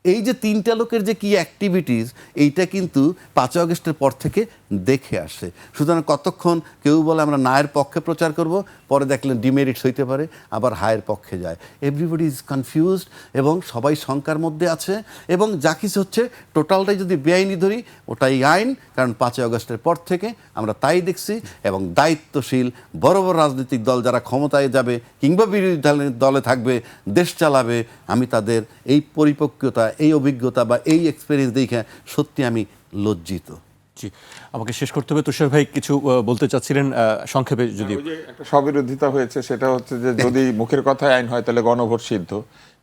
এই যে 3টা লোকের যে কি অ্যাক্টিভিটিস, এইটা কিন্তু 5ই আগস্টের পর থেকে দেখে আসে। সুতরাং কতক্ষণ কেউ বলে আমরা নায়ের পক্ষে প্রচার করব, পরে দেখলেন ডিমেরিটস হইতে পারে, আবার হায়ের পক্ষে যায়। এভরিবডি ইজ কনফিউজড এবং সবাই শঙ্কার মধ্যে আছে। এবং যা কিছু হচ্ছে টোটালটাই যদি বেআইনি ধরি, ওটাই আইন। কারণ 5ই আগস্টের পর থেকে আমরা তাই দেখছি। এবং দায়িত্বশীল বড় বড় রাজনৈতিক দল যারা ক্ষমতায় যাবে কিংবা বিরোধী দলে থাকবে, দেশ চালাবে, আমি তাদের এই পরিপক্কতা, এই অভিজ্ঞতা বা এই এক্সপিরিয়েন্স দেখে সত্যি আমি লজ্জিত। জি, আমাকে শেষ করতে হবে। তুষার ভাই কিছু বলতে চাচ্ছিলেন সংক্ষেপে যদি। ওই যে একটা স্ববিরোধিতা হয়েছে, সেটা হচ্ছে যে যদি মুখের কথায় আইন হয় তাহলে গণভোট সিদ্ধ,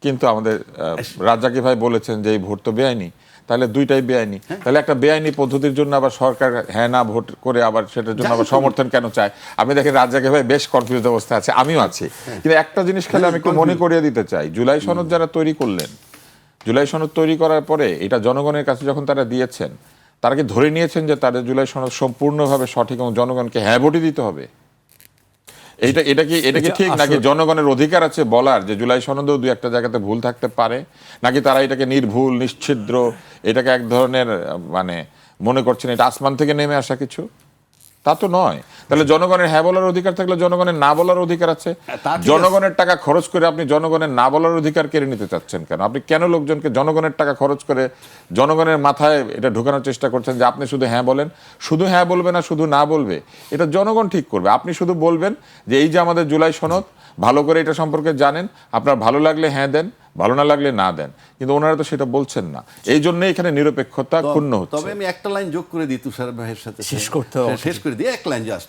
কিন্তু আমাদের রাজ্জাকি ভাই বলেছেন যে এই ভোট তো বেআইনি, তাহলে দুইটাই বেআইনি। তাহলে একটা বেআইনি পদ্ধতির জন্য আবার সরকার না ভোট করে আবার সেটার জন্য আবার সমর্থন কেন চায়? আপনি দেখেন রাজ্জাকি ভাই বেশ কনফিউজ অবস্থা আছে, আমিও আছি। কিন্তু একটা জিনিস খেলে আমি একটু মনে করিয়ে দিতে চাই, জুলাই সনদ যারা তৈরি করলেন, জুলাই সনদ তৈরি করার পরে এটা জনগণের কাছে যখন তারা দিয়েছেন, তারা কি ধরে নিয়েছেন যে তাদের জুলাই সনদ সম্পূর্ণভাবে সঠিক এবং জনগণকে হ্যাঁ ভোটই দিতে হবে? এটা কি ঠিক, নাকি জনগণের অধিকার আছে বলার যে জুলাই সনদেও দুই একটা জায়গাতে ভুল থাকতে পারে, নাকি তারা এটাকে নির্ভুল নিশ্ছিদ্র, এটাকে এক ধরনের মানে মনে করছেন এটা আসমান থেকে নেমে আসা কিছু? তা তো নয়। তাহলে জনগণের হ্যাঁ বলার অধিকার থাকলে জনগণের না বলার অধিকার আছে। জনগণের টাকা খরচ করে আপনি জনগণের না বলার অধিকার কেড়ে নিতে চাচ্ছেন কেন? আপনি কেন লোকজনকে জনগণের টাকা খরচ করে জনগণের মাথায় এটা ঢোকানোর চেষ্টা করছেন যে আপনি শুধু হ্যাঁ বলেন? শুধু হ্যাঁ বলবে না শুধু না বলবে, এটা জনগণ ঠিক করবে। আপনি শুধু বলবেন যে এই যে আমাদের জুলাই সনদ, ভালো করে এটা সম্পর্কে জানেন, আপনার ভালো লাগলে হ্যাঁ দেন, ভালো না লাগলে না দেন। কিন্তু ওনারা তো সেটা বলছেন না, এই জন্যই এখানে নিরপেক্ষতা ক্ষুণ্ণ হচ্ছে। তবে আমি একটা লাইন যোগ করে দিই তুষার ভাইয়ের সাথে, শেষ করে দিই এক লাইন জাস্ট,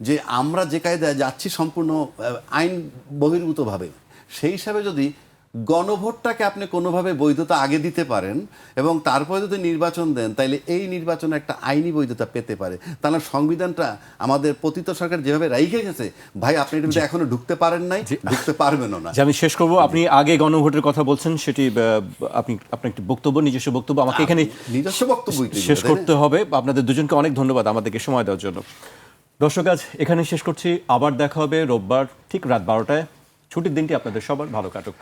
যে আমরা যে কায়দায় যাচ্ছি সম্পূর্ণ আইন বহির্ভূতভাবে, সেই হিসাবে যদি গণভোটটাকে আপনি কোনোভাবে বৈধতা আগে দিতে পারেন এবং তারপরে যদি নির্বাচন দেন, তাইলে এই নির্বাচনে একটা আইনি বৈধতা পেতে পারে। তাহলে সংবিধানটা আমাদের পতিত সরকার যেভাবে রাইখে গেছে, ভাই আপনি এর মধ্যে এখনো ঢুকতে পারেন নাই, ঢুকতে পারবেনও না। আমি শেষ করব। আপনি আগে গণভোটের কথা বলছেন, সেটি আপনার একটি বক্তব্য, নিজস্ব বক্তব্য, আমাকে এখানে নিজস্ব বক্তব্য শেষ করতে হবে। আপনাদের দুজনকে অনেক ধন্যবাদ আমাদেরকে সময় দেওয়ার জন্য। দর্শক, আজ এখানে শেষ করছি। আবার দেখা হবে রোববার ঠিক রাত 12টায়। ছুটির দিনটি আপনাদের সবার ভালো কাটুক।